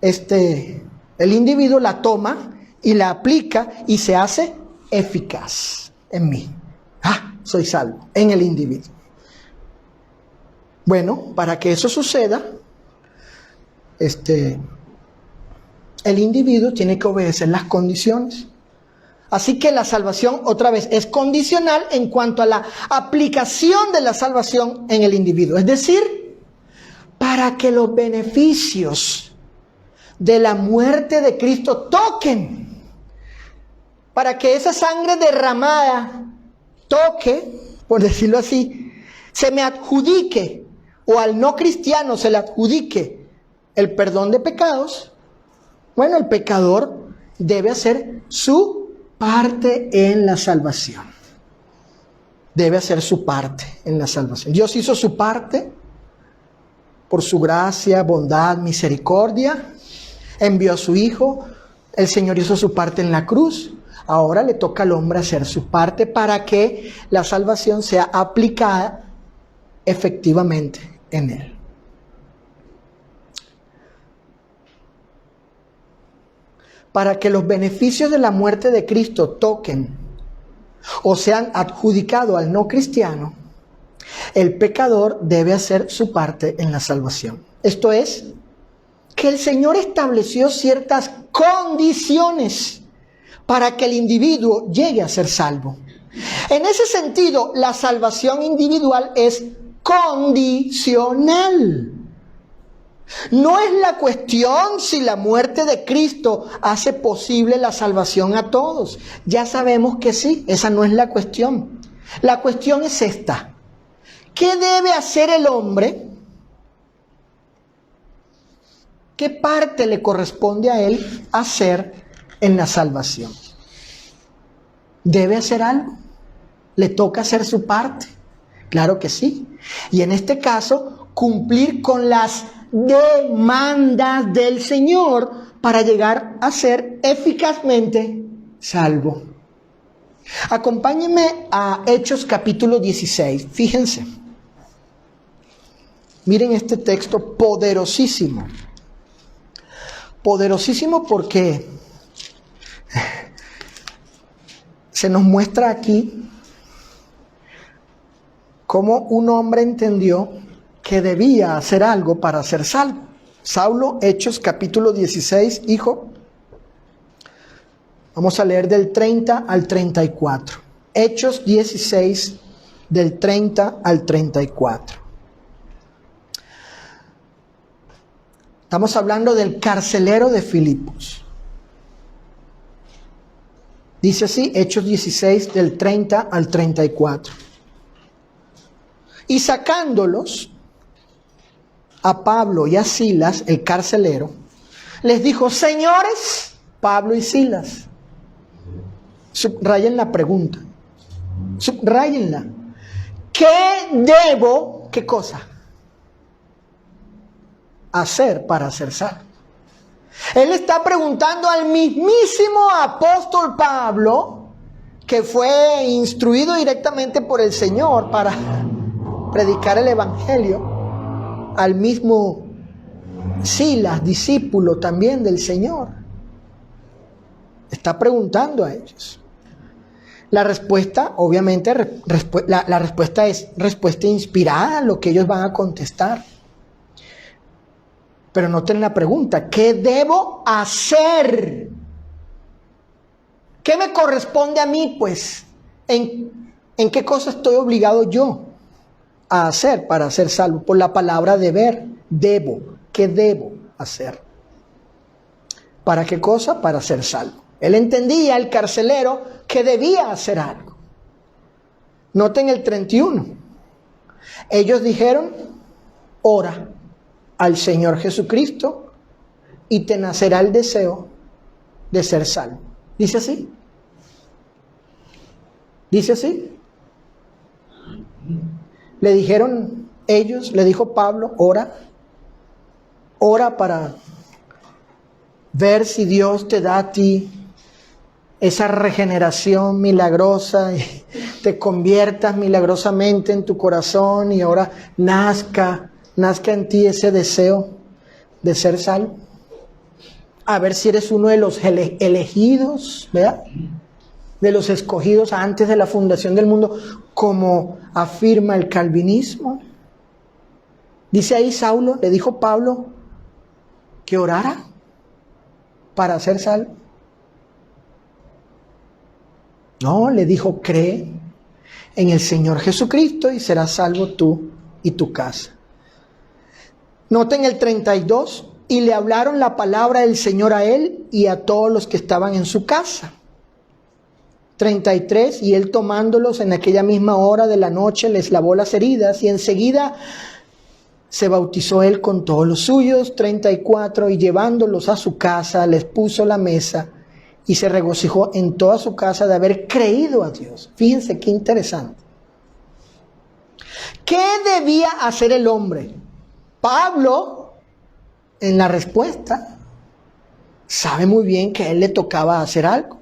Speaker 1: el individuo la toma y la aplica y se hace eficaz en mí. Soy salvo en el individuo. Bueno, para que eso suceda, el individuo tiene que obedecer las condiciones. Así que la salvación, otra vez, es condicional en cuanto a la aplicación de la salvación en el individuo. Es decir, para que los beneficios de la muerte de Cristo toquen, para que esa sangre derramada toque, por decirlo así, se me adjudique, o al no cristiano se le adjudique el perdón de pecados. Bueno, el pecador debe hacer su parte en la salvación. Debe hacer su parte en la salvación. Dios hizo su parte por su gracia, bondad, misericordia. Envió a su Hijo. El Señor hizo su parte en la cruz. Ahora le toca al hombre hacer su parte para que la salvación sea aplicada efectivamente en él. Para que los beneficios de la muerte de Cristo toquen o sean adjudicados al no cristiano, el pecador debe hacer su parte en la salvación. Esto es, que el Señor estableció ciertas condiciones para que el individuo llegue a ser salvo. En ese sentido, la salvación individual es condicional. No es la cuestión si la muerte de Cristo hace posible la salvación a todos. Ya sabemos que sí, esa no es la cuestión. La cuestión es esta. ¿Qué debe hacer el hombre? ¿Qué parte le corresponde a él hacer en la salvación? ¿Debe hacer algo? ¿Le toca hacer su parte? Claro que sí. Y en este caso, cumplir con las demandas del Señor para llegar a ser eficazmente salvo. Acompáñenme a Hechos capítulo 16. Fíjense. Miren este texto poderosísimo. Poderosísimo porque se nos muestra aquí cómo un hombre entendió que debía hacer algo para ser salvo. Saulo, Hechos capítulo 16, hijo. Vamos a leer del 30 al 34. Hechos 16, del 30 al 34. Estamos hablando del carcelero de Filipos. Dice así, Hechos 16, del 30 al 34. Y sacándolos a Pablo y a Silas, el carcelero, les dijo: señores, Pablo y Silas. Subrayen la pregunta. Subrayenla. ¿Qué debo ¿qué cosa? Hacer para ser salvo. Él está preguntando al mismísimo apóstol Pablo, que fue instruido directamente por el Señor para predicar el evangelio, al mismo Silas, discípulo también del Señor. Está preguntando a ellos. La respuesta, obviamente, la respuesta es respuesta inspirada, lo que ellos van a contestar. Pero noten la pregunta, ¿qué debo hacer? ¿Qué me corresponde a mí, pues? ¿En qué cosa estoy obligado yo a hacer para ser salvo? Por la palabra deber, debo. ¿Qué debo hacer? ¿Para qué cosa? Para ser salvo. Él entendía, el carcelero, que debía hacer algo. Noten el 31. Ellos dijeron, ora al Señor Jesucristo y te nacerá el deseo de ser salvo. ¿Dice así? ¿Dice así? Le dijeron ellos, le dijo Pablo, ora para ver si Dios te da a ti esa regeneración milagrosa y te conviertas milagrosamente en tu corazón y ahora nazca en ti ese deseo de ser salvo. A ver si eres uno de los elegidos, ¿verdad? De los escogidos antes de la fundación del mundo, como afirma el calvinismo. Dice ahí Saulo, le dijo Pablo que orara para ser salvo. No, le dijo, cree en el Señor Jesucristo y serás salvo tú y tu casa. Noten el 32, y le hablaron la palabra del Señor a él y a todos los que estaban en su casa. 33, y él tomándolos en aquella misma hora de la noche les lavó las heridas y enseguida se bautizó él con todos los suyos. 34, y llevándolos a su casa les puso la mesa y se regocijó en toda su casa de haber creído a Dios. Fíjense qué interesante. ¿Qué debía hacer el hombre? Pablo, en la respuesta, sabe muy bien que a él le tocaba hacer algo.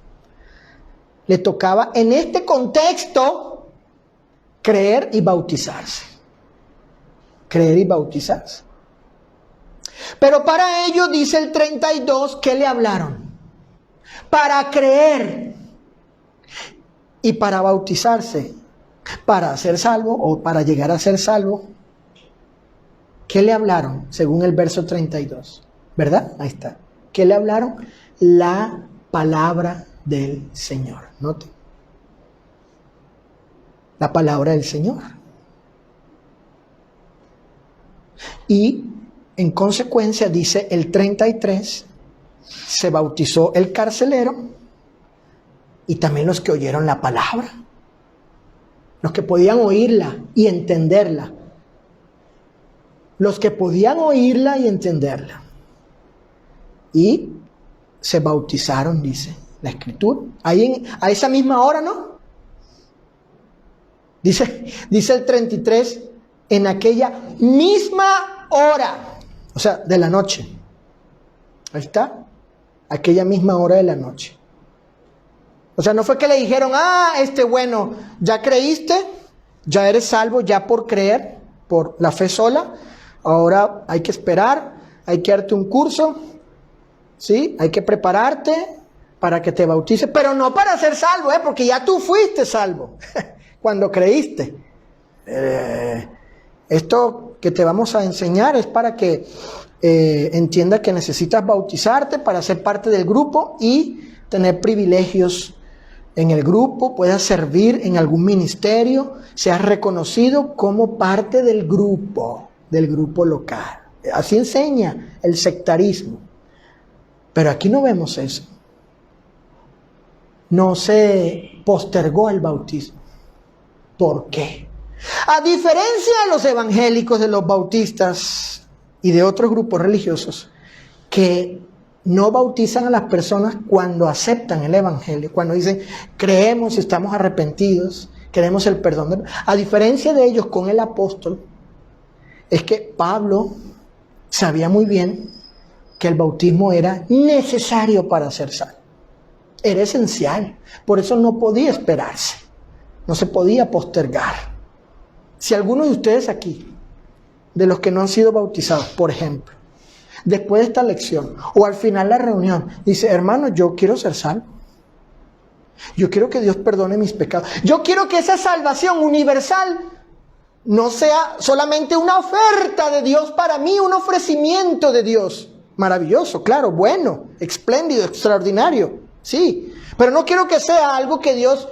Speaker 1: Le tocaba, en este contexto, creer y bautizarse. Creer y bautizarse. Pero para ello, dice el 32, ¿qué le hablaron? Para creer y para bautizarse, para ser salvo o para llegar a ser salvo. ¿Qué le hablaron? Según el verso 32, ¿verdad? Ahí está. ¿Qué le hablaron? La palabra del Señor. Noten. La palabra del Señor. Y en consecuencia, dice el 33, se bautizó el carcelero y también los que oyeron la palabra, los que podían oírla y entenderla, los que podían oírla y entenderla, y se bautizaron, dice la Escritura, ahí a esa misma hora, ¿no? Dice el 33, en aquella misma hora, o sea, de la noche. Ahí está. Aquella misma hora de la noche. O sea, no fue que le dijeron, bueno, ya creíste, ya eres salvo, ya por creer, por la fe sola, ahora hay que esperar, hay que darte un curso, ¿sí? Hay que prepararte para que te bautices, pero no para ser salvo, porque ya tú fuiste salvo cuando creíste. Esto que te vamos a enseñar es para que entienda que necesitas bautizarte para ser parte del grupo y tener privilegios en el grupo, puedas servir en algún ministerio, seas reconocido como parte del grupo local. Así enseña el sectarismo. Pero aquí no vemos eso. No se postergó el bautismo. ¿Por qué? A diferencia de los evangélicos, de los bautistas y de otros grupos religiosos que no bautizan a las personas cuando aceptan el evangelio, cuando dicen creemos y estamos arrepentidos, queremos el perdón. A diferencia de ellos, con el apóstol, es que Pablo sabía muy bien que el bautismo era necesario para ser salvo. Era esencial. Por eso no podía esperarse. No se podía postergar. Si alguno de ustedes aquí, de los que no han sido bautizados, por ejemplo, después de esta lección o al final de la reunión, dice, hermano, yo quiero ser salvo. Yo quiero que Dios perdone mis pecados. Yo quiero que esa salvación universal no sea solamente una oferta de Dios para mí, un ofrecimiento de Dios. Maravilloso, claro, bueno, espléndido, extraordinario, sí. Pero no quiero que sea algo que Dios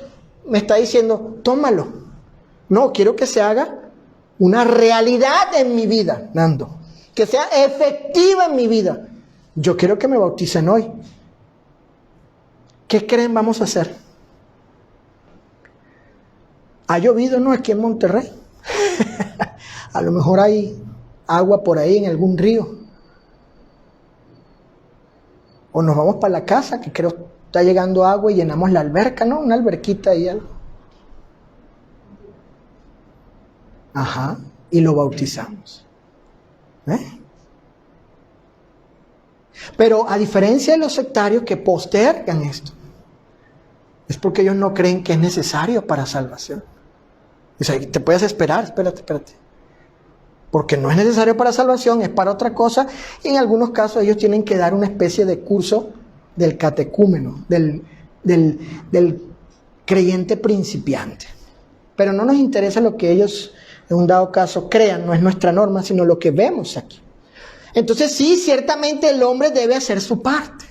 Speaker 1: me está diciendo, tómalo. No, quiero que se haga una realidad en mi vida, Nando. Que sea efectiva en mi vida. Yo quiero que me bauticen hoy. ¿Qué creen vamos a hacer? ¿Ha llovido, no, aquí en Monterrey? A lo mejor hay agua por ahí en algún río. O nos vamos para la casa, que creo está llegando agua y llenamos la alberca, ¿no? Una alberquita y algo. Ajá, y lo bautizamos. Pero a diferencia de los sectarios que postergan esto, es porque ellos no creen que es necesario para salvación. O sea, te puedes esperar, espérate. Porque no es necesario para salvación, es para otra cosa. Y en algunos casos ellos tienen que dar una especie de curso del catecúmeno, del creyente principiante. Pero no nos interesa lo que ellos en un dado caso crean, no es nuestra norma, sino lo que vemos aquí. Entonces sí, ciertamente el hombre debe hacer su parte.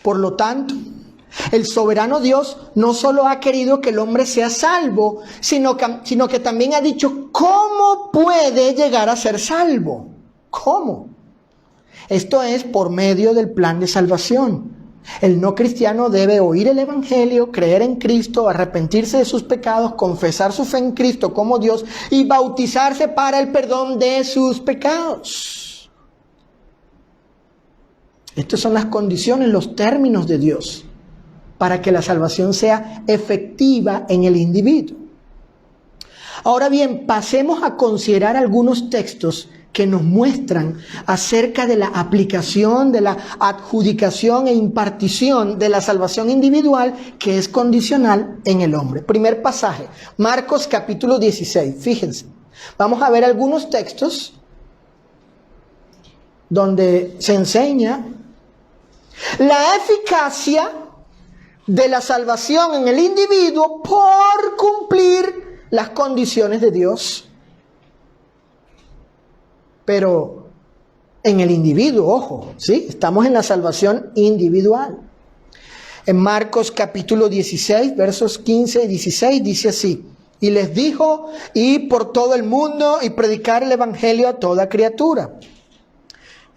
Speaker 1: Por lo tanto, el soberano Dios no solo ha querido que el hombre sea salvo, sino que también ha dicho cómo puede llegar a ser salvo. ¿Cómo? Esto es por medio del plan de salvación. El no cristiano debe oír el evangelio, creer en Cristo, arrepentirse de sus pecados, confesar su fe en Cristo como Dios y bautizarse para el perdón de sus pecados. Estas son las condiciones, los términos de Dios para que la salvación sea efectiva en el individuo. Ahora bien, pasemos a considerar algunos textos que nos muestran acerca de la aplicación, de la adjudicación e impartición de la salvación individual que es condicional en el hombre. Primer pasaje, Marcos capítulo 16, fíjense. Vamos a ver algunos textos donde se enseña la eficacia de la salvación en el individuo por cumplir las condiciones de Dios. Pero en el individuo, ojo, ¿sí? Estamos en la salvación individual. En Marcos capítulo 16, versos 15 y 16, dice así: y les dijo, id por todo el mundo y predicar el evangelio a toda criatura.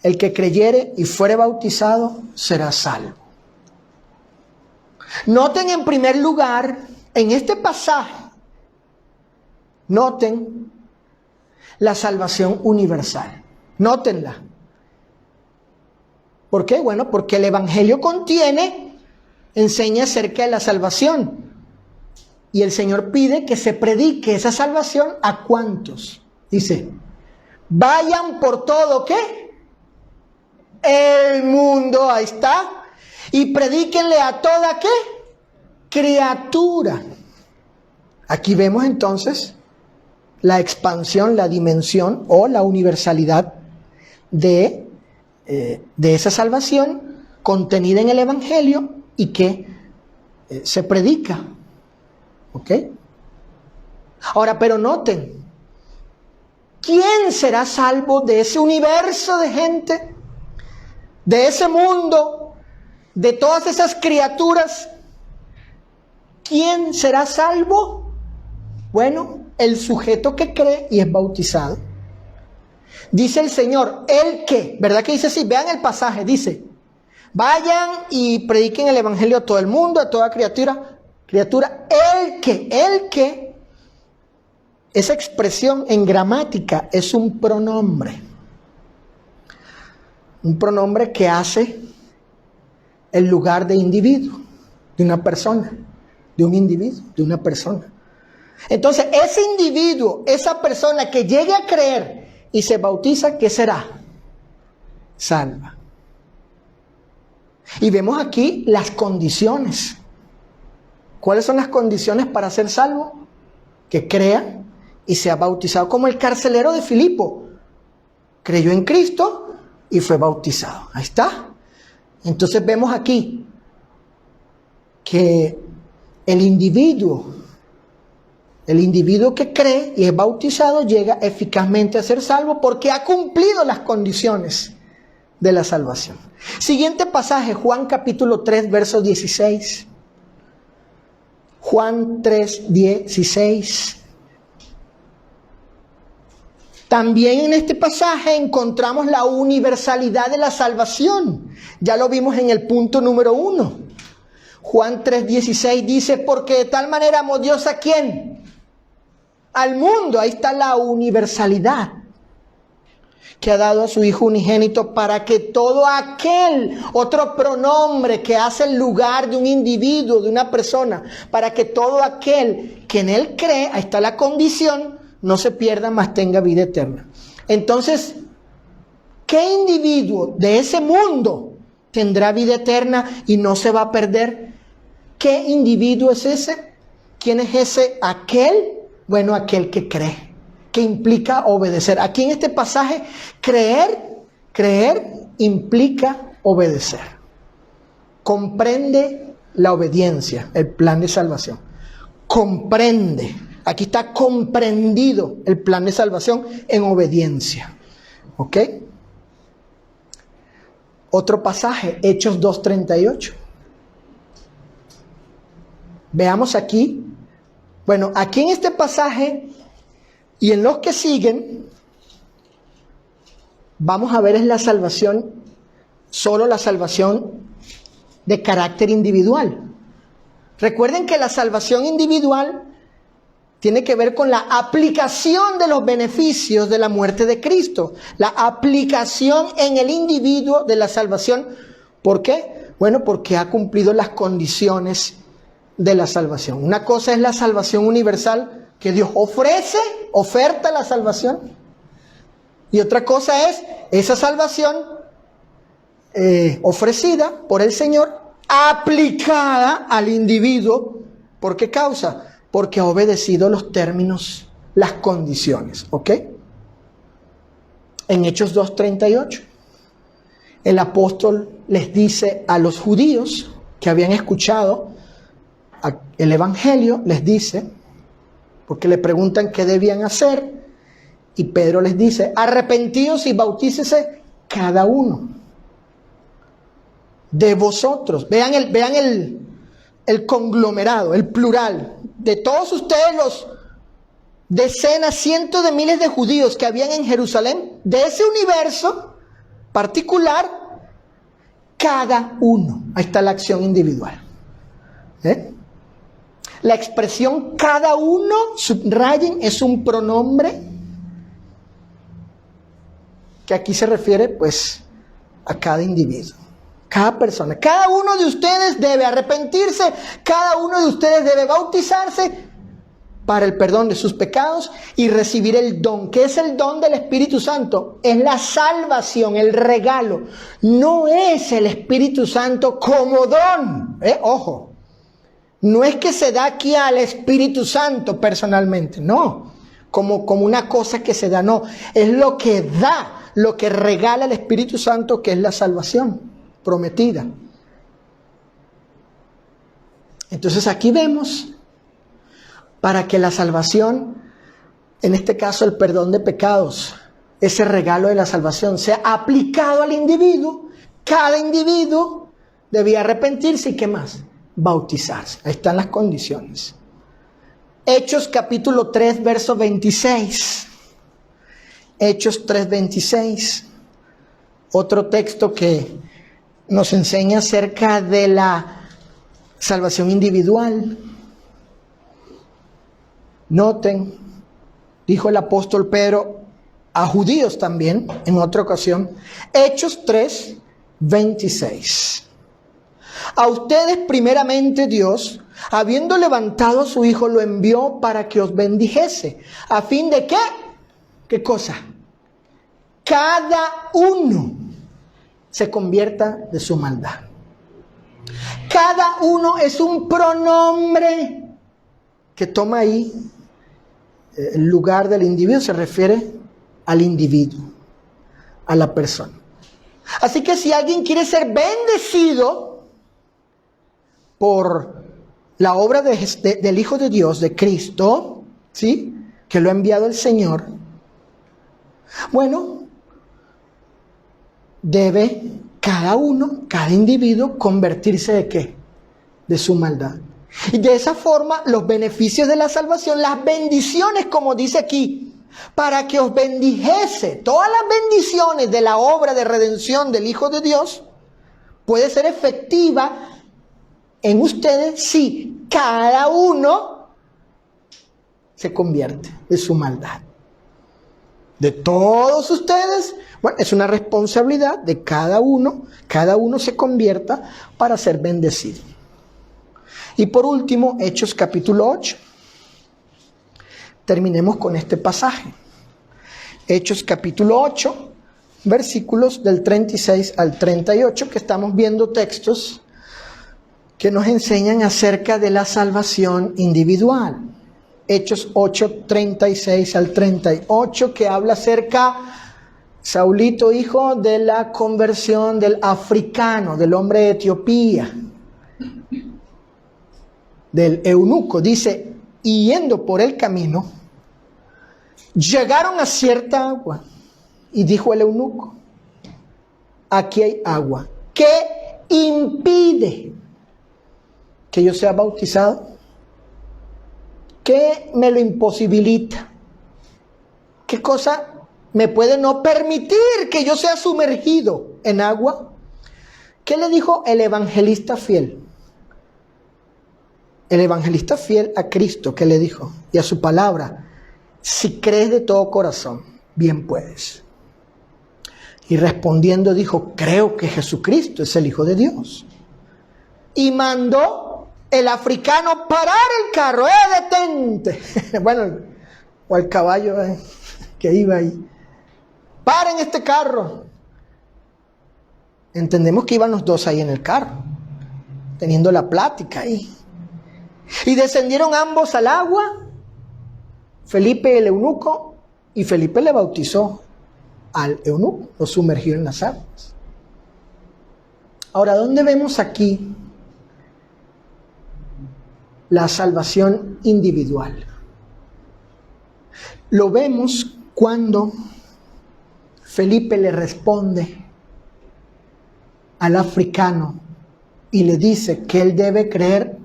Speaker 1: El que creyere y fuere bautizado será salvo. Noten en primer lugar, en este pasaje, noten la salvación universal. Nótenla. ¿Por qué? Bueno, porque el evangelio enseña acerca de la salvación. Y el Señor pide que se predique esa salvación a ¿cuántos? Dice, vayan por todo, ¿qué? El mundo, ahí está. Y predíquenle a toda, ¿qué? Criatura. Aquí vemos entonces la expansión, la dimensión o la universalidad de esa salvación contenida en el evangelio y que se predica. ¿Ok? Ahora, pero noten, ¿quién será salvo de ese universo de gente, de ese mundo, de todas esas criaturas? ¿Quién será salvo? Bueno, el sujeto que cree y es bautizado. Dice el Señor, el que, ¿verdad que dice así? Vean el pasaje, dice, vayan y prediquen el evangelio a todo el mundo, a toda criatura, el que, esa expresión en gramática es un pronombre que hace el lugar de individuo, de una persona, de un individuo, de una persona. Entonces, ese individuo, esa persona que llegue a creer y se bautiza, ¿qué será? Salva. Y vemos aquí las condiciones. ¿Cuáles son las condiciones para ser salvo? Que crea y sea bautizado, como el carcelero de Filipo. Creyó en Cristo y fue bautizado. Ahí está. Entonces vemos aquí que el individuo que cree y es bautizado llega eficazmente a ser salvo porque ha cumplido las condiciones de la salvación. Siguiente pasaje, Juan capítulo 3, verso 16. Juan 3, 16. También en este pasaje encontramos la universalidad de la salvación. Ya lo vimos en el punto número 1. Juan 3, 16 dice, porque de tal manera amó Dios ¿a quién? Al mundo. Ahí está la universalidad que ha dado a su Hijo unigénito para que todo aquel, otro pronombre que hace el lugar de un individuo, de una persona, para que todo aquel que en Él cree, ahí está la condición, no se pierda, mas tenga vida eterna. Entonces, ¿qué individuo de ese mundo tendrá vida eterna y no se va a perder? ¿Qué individuo es ese? ¿Quién es ese? Aquel, bueno, aquel que cree, que implica obedecer. Aquí en este pasaje, creer implica obedecer. Comprende la obediencia, el plan de salvación. Comprende. Aquí está comprendido el plan de salvación en obediencia. ¿Ok? Otro pasaje, Hechos 2:38. Veamos aquí. Bueno, aquí en este pasaje y en los que siguen, vamos a ver es la salvación, solo la salvación de carácter individual. Recuerden que la salvación individual tiene que ver con la aplicación de los beneficios de la muerte de Cristo. La aplicación en el individuo de la salvación. ¿Por qué? Bueno, porque ha cumplido las condiciones de la salvación. Una cosa es la salvación universal que Dios oferta la salvación. Y otra cosa es esa salvación ofrecida por el Señor, aplicada al individuo. ¿Por qué causa? Porque ha obedecido los términos, las condiciones. ¿Ok? En Hechos 2:38, el apóstol les dice a los judíos que habían escuchado el evangelio, les dice, porque le preguntan qué debían hacer, y Pedro les dice, arrepentíos y bautícese cada uno de vosotros. Vean el conglomerado, el plural, de todos ustedes, los decenas, cientos de miles de judíos que habían en Jerusalén, de ese universo particular, cada uno. Ahí está la acción individual. La expresión cada uno, subrayen, es un pronombre que aquí se refiere pues a cada individuo, cada persona. Cada uno de ustedes debe arrepentirse, cada uno de ustedes debe bautizarse para el perdón de sus pecados y recibir el don. ¿Qué es el don del Espíritu Santo? Es la salvación, el regalo. No es el Espíritu Santo como don. Ojo. No es que se da aquí al Espíritu Santo personalmente, no, como una cosa que se da, no. Es lo que da, lo que regala el Espíritu Santo, que es la salvación prometida. Entonces aquí vemos, para que la salvación, en este caso el perdón de pecados, ese regalo de la salvación sea aplicado al individuo, cada individuo debía arrepentirse y ¿qué más? Bautizarse. Ahí están las condiciones. Hechos capítulo 3, verso 26. Hechos 3, 26. Otro texto que nos enseña acerca de la salvación individual. Noten, dijo el apóstol Pedro a judíos también en otra ocasión. Hechos 3, 26. A ustedes primeramente Dios, habiendo levantado a su Hijo, lo envió para que os bendijese. ¿A fin de qué? ¿Qué cosa? Cada uno se convierta de su maldad. Cada uno es un pronombre que toma ahí el lugar del individuo, se refiere al individuo, a la persona. Así que si alguien quiere ser bendecido por la obra del Hijo de Dios, de Cristo, ¿sí?, que lo ha enviado el Señor, bueno, debe cada uno, cada individuo, convertirse ¿de qué? De su maldad. Y de esa forma, los beneficios de la salvación, las bendiciones, como dice aquí, para que os bendijese, todas las bendiciones de la obra de redención del Hijo de Dios, puede ser efectiva en ustedes si cada uno se convierte de su maldad. De todos ustedes, bueno, es una responsabilidad de cada uno se convierta para ser bendecido. Y por último, Hechos capítulo 8. Terminemos con este pasaje. Hechos capítulo 8, versículos del 36 al 38, que estamos viendo textos que nos enseñan acerca de la salvación individual. Hechos 8, 36 al 38, que habla acerca, Saulito, hijo de la conversión del africano, del hombre de Etiopía, del eunuco. Dice, y yendo por el camino, llegaron a cierta agua, y dijo el eunuco, aquí hay agua, ¿qué impide que yo sea bautizado? ¿Qué me lo imposibilita? ¿Qué cosa me puede no permitir que yo sea sumergido en agua? ¿Qué le dijo el evangelista fiel? El evangelista fiel a Cristo, ¿qué le dijo? Y a su palabra, si crees de todo corazón, bien puedes. Y respondiendo dijo, creo que Jesucristo es el Hijo de Dios. Y mandó el africano parar el carro, detente. Bueno, o al caballo que iba ahí. Paren este carro. Entendemos que iban los dos ahí en el carro, teniendo la plática ahí. Y descendieron ambos al agua, Felipe el eunuco, y Felipe le bautizó al eunuco, lo sumergió en las aguas. Ahora, ¿dónde vemos aquí la salvación individual? Lo vemos cuando Felipe le responde al africano y le dice que él debe creer,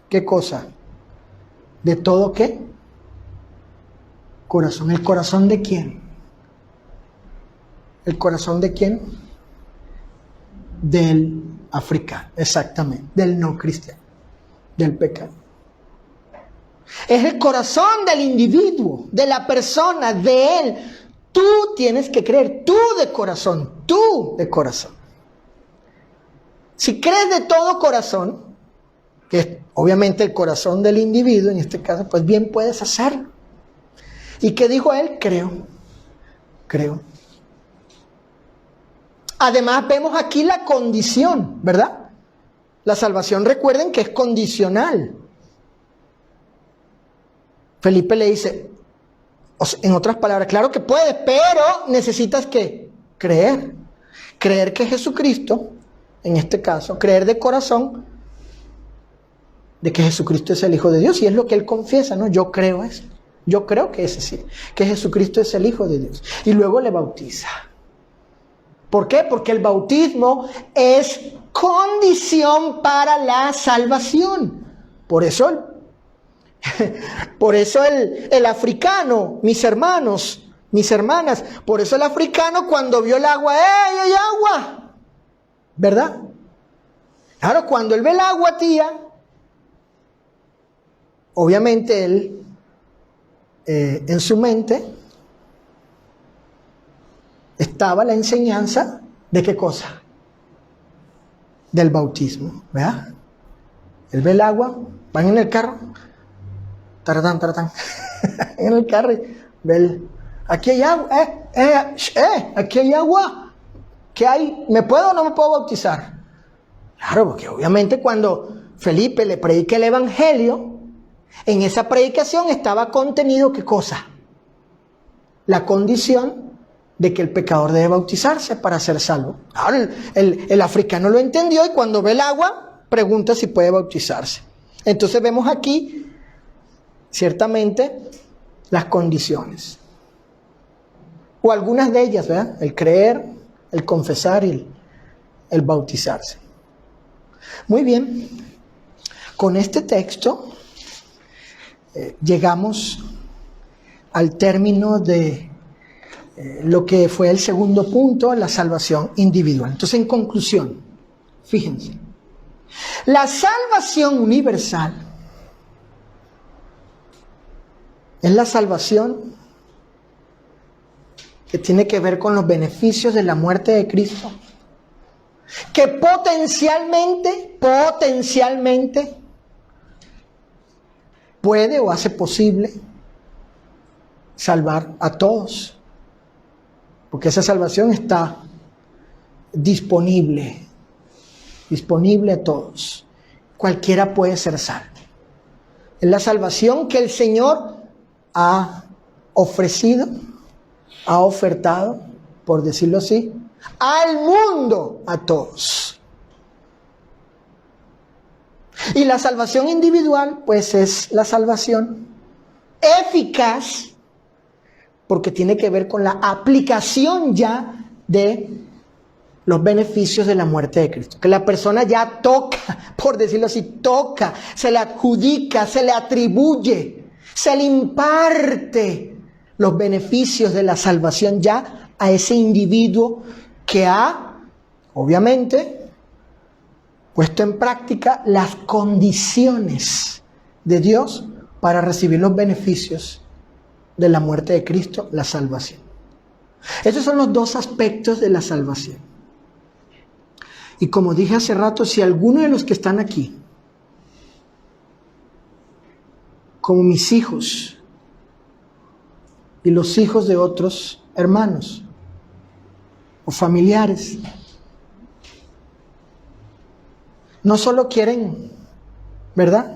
Speaker 1: ¿qué cosa? ¿De todo qué? Corazón. ¿El corazón de quién? ¿El corazón de quién? Del africano, exactamente, del no cristiano, del pecado. Es el corazón del individuo, de la persona, de él. Tú tienes que creer, tú de corazón. Si crees de todo corazón, que es obviamente el corazón del individuo, en este caso, pues bien puedes hacerlo. ¿Y qué dijo él? Creo. Además vemos aquí la condición, ¿verdad? La salvación, recuerden que es condicional. Felipe le dice, en otras palabras, claro que puedes, pero necesitas ¿qué? Creer. Creer que Jesucristo, en este caso, creer de corazón de que Jesucristo es el Hijo de Dios, y es lo que él confiesa, ¿no? Yo creo eso. Yo creo que es así, que Jesucristo es el Hijo de Dios. Y luego le bautiza. ¿Por qué? Porque el bautismo es condición para la salvación. Por eso el africano, mis hermanos, mis hermanas, por eso el africano cuando vio el agua, ¡hey, hay agua! ¿Verdad? Claro, cuando él ve el agua, tía, obviamente él, en su mente, estaba la enseñanza de ¿qué cosa? del bautismo, ¿verdad? Él ve el agua, van en el carro, taratán, taratán, en el carro, y ve aquí hay agua, aquí hay agua, ¿qué hay? ¿Me puedo o no me puedo bautizar? Claro, porque obviamente cuando Felipe le predica el evangelio, en esa predicación estaba contenido, ¿qué cosa? La condición de que el pecador debe bautizarse para ser salvo. Ahora el africano lo entendió y cuando ve el agua, pregunta si puede bautizarse. Entonces vemos aquí, ciertamente, las condiciones. O algunas de ellas, ¿verdad? El creer, el confesar y el bautizarse. Muy bien, con este texto llegamos al término de lo que fue el segundo punto, la salvación individual. Entonces, en conclusión, fíjense, la salvación universal es la salvación que tiene que ver con los beneficios de la muerte de Cristo, que potencialmente puede o hace posible salvar a todos, porque esa salvación está disponible a todos. Cualquiera puede ser salvo. Es la salvación que el Señor ha ofrecido, ha ofertado, por decirlo así, al mundo, a todos. Y la salvación individual, pues es la salvación eficaz, porque tiene que ver con la aplicación ya de los beneficios de la muerte de Cristo. Que la persona ya toca, por decirlo así, toca, se le adjudica, se le atribuye, se le imparte los beneficios de la salvación ya a ese individuo que ha, obviamente, puesto en práctica las condiciones de Dios para recibir los beneficios de la muerte de Cristo, la salvación. Esos son los dos aspectos de la salvación. Y como dije hace rato, si alguno de los que están aquí, como mis hijos y los hijos de otros hermanos o familiares, no solo quieren, ¿verdad?,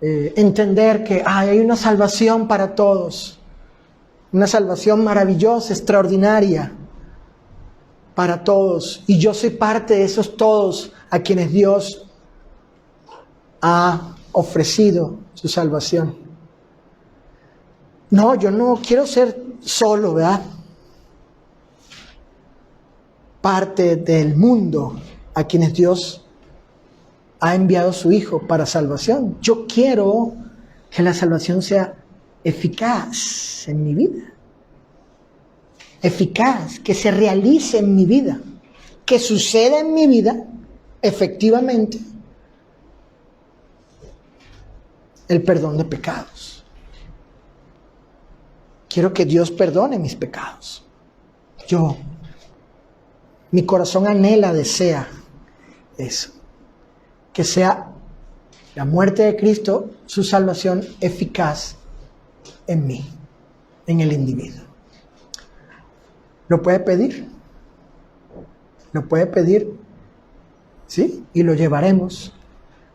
Speaker 1: entender que hay una salvación para todos, una salvación maravillosa, extraordinaria para todos, y yo soy parte de esos todos a quienes Dios ha ofrecido su salvación. No, yo no quiero ser solo, ¿verdad?, parte del mundo a quienes Dios ha enviado a su Hijo para salvación. Yo quiero que la salvación sea eficaz en mi vida. Eficaz, que se realice en mi vida, que suceda en mi vida, efectivamente, el perdón de pecados. Quiero que Dios perdone mis pecados. Mi corazón anhela, desea eso. Que sea la muerte de Cristo, su salvación eficaz en mí, en el individuo. ¿Lo puede pedir? ¿Lo puede pedir? ¿Sí? Y lo llevaremos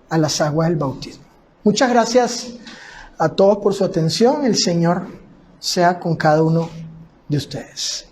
Speaker 1: a las aguas del bautismo. Muchas gracias a todos por su atención. El Señor sea con cada uno de ustedes.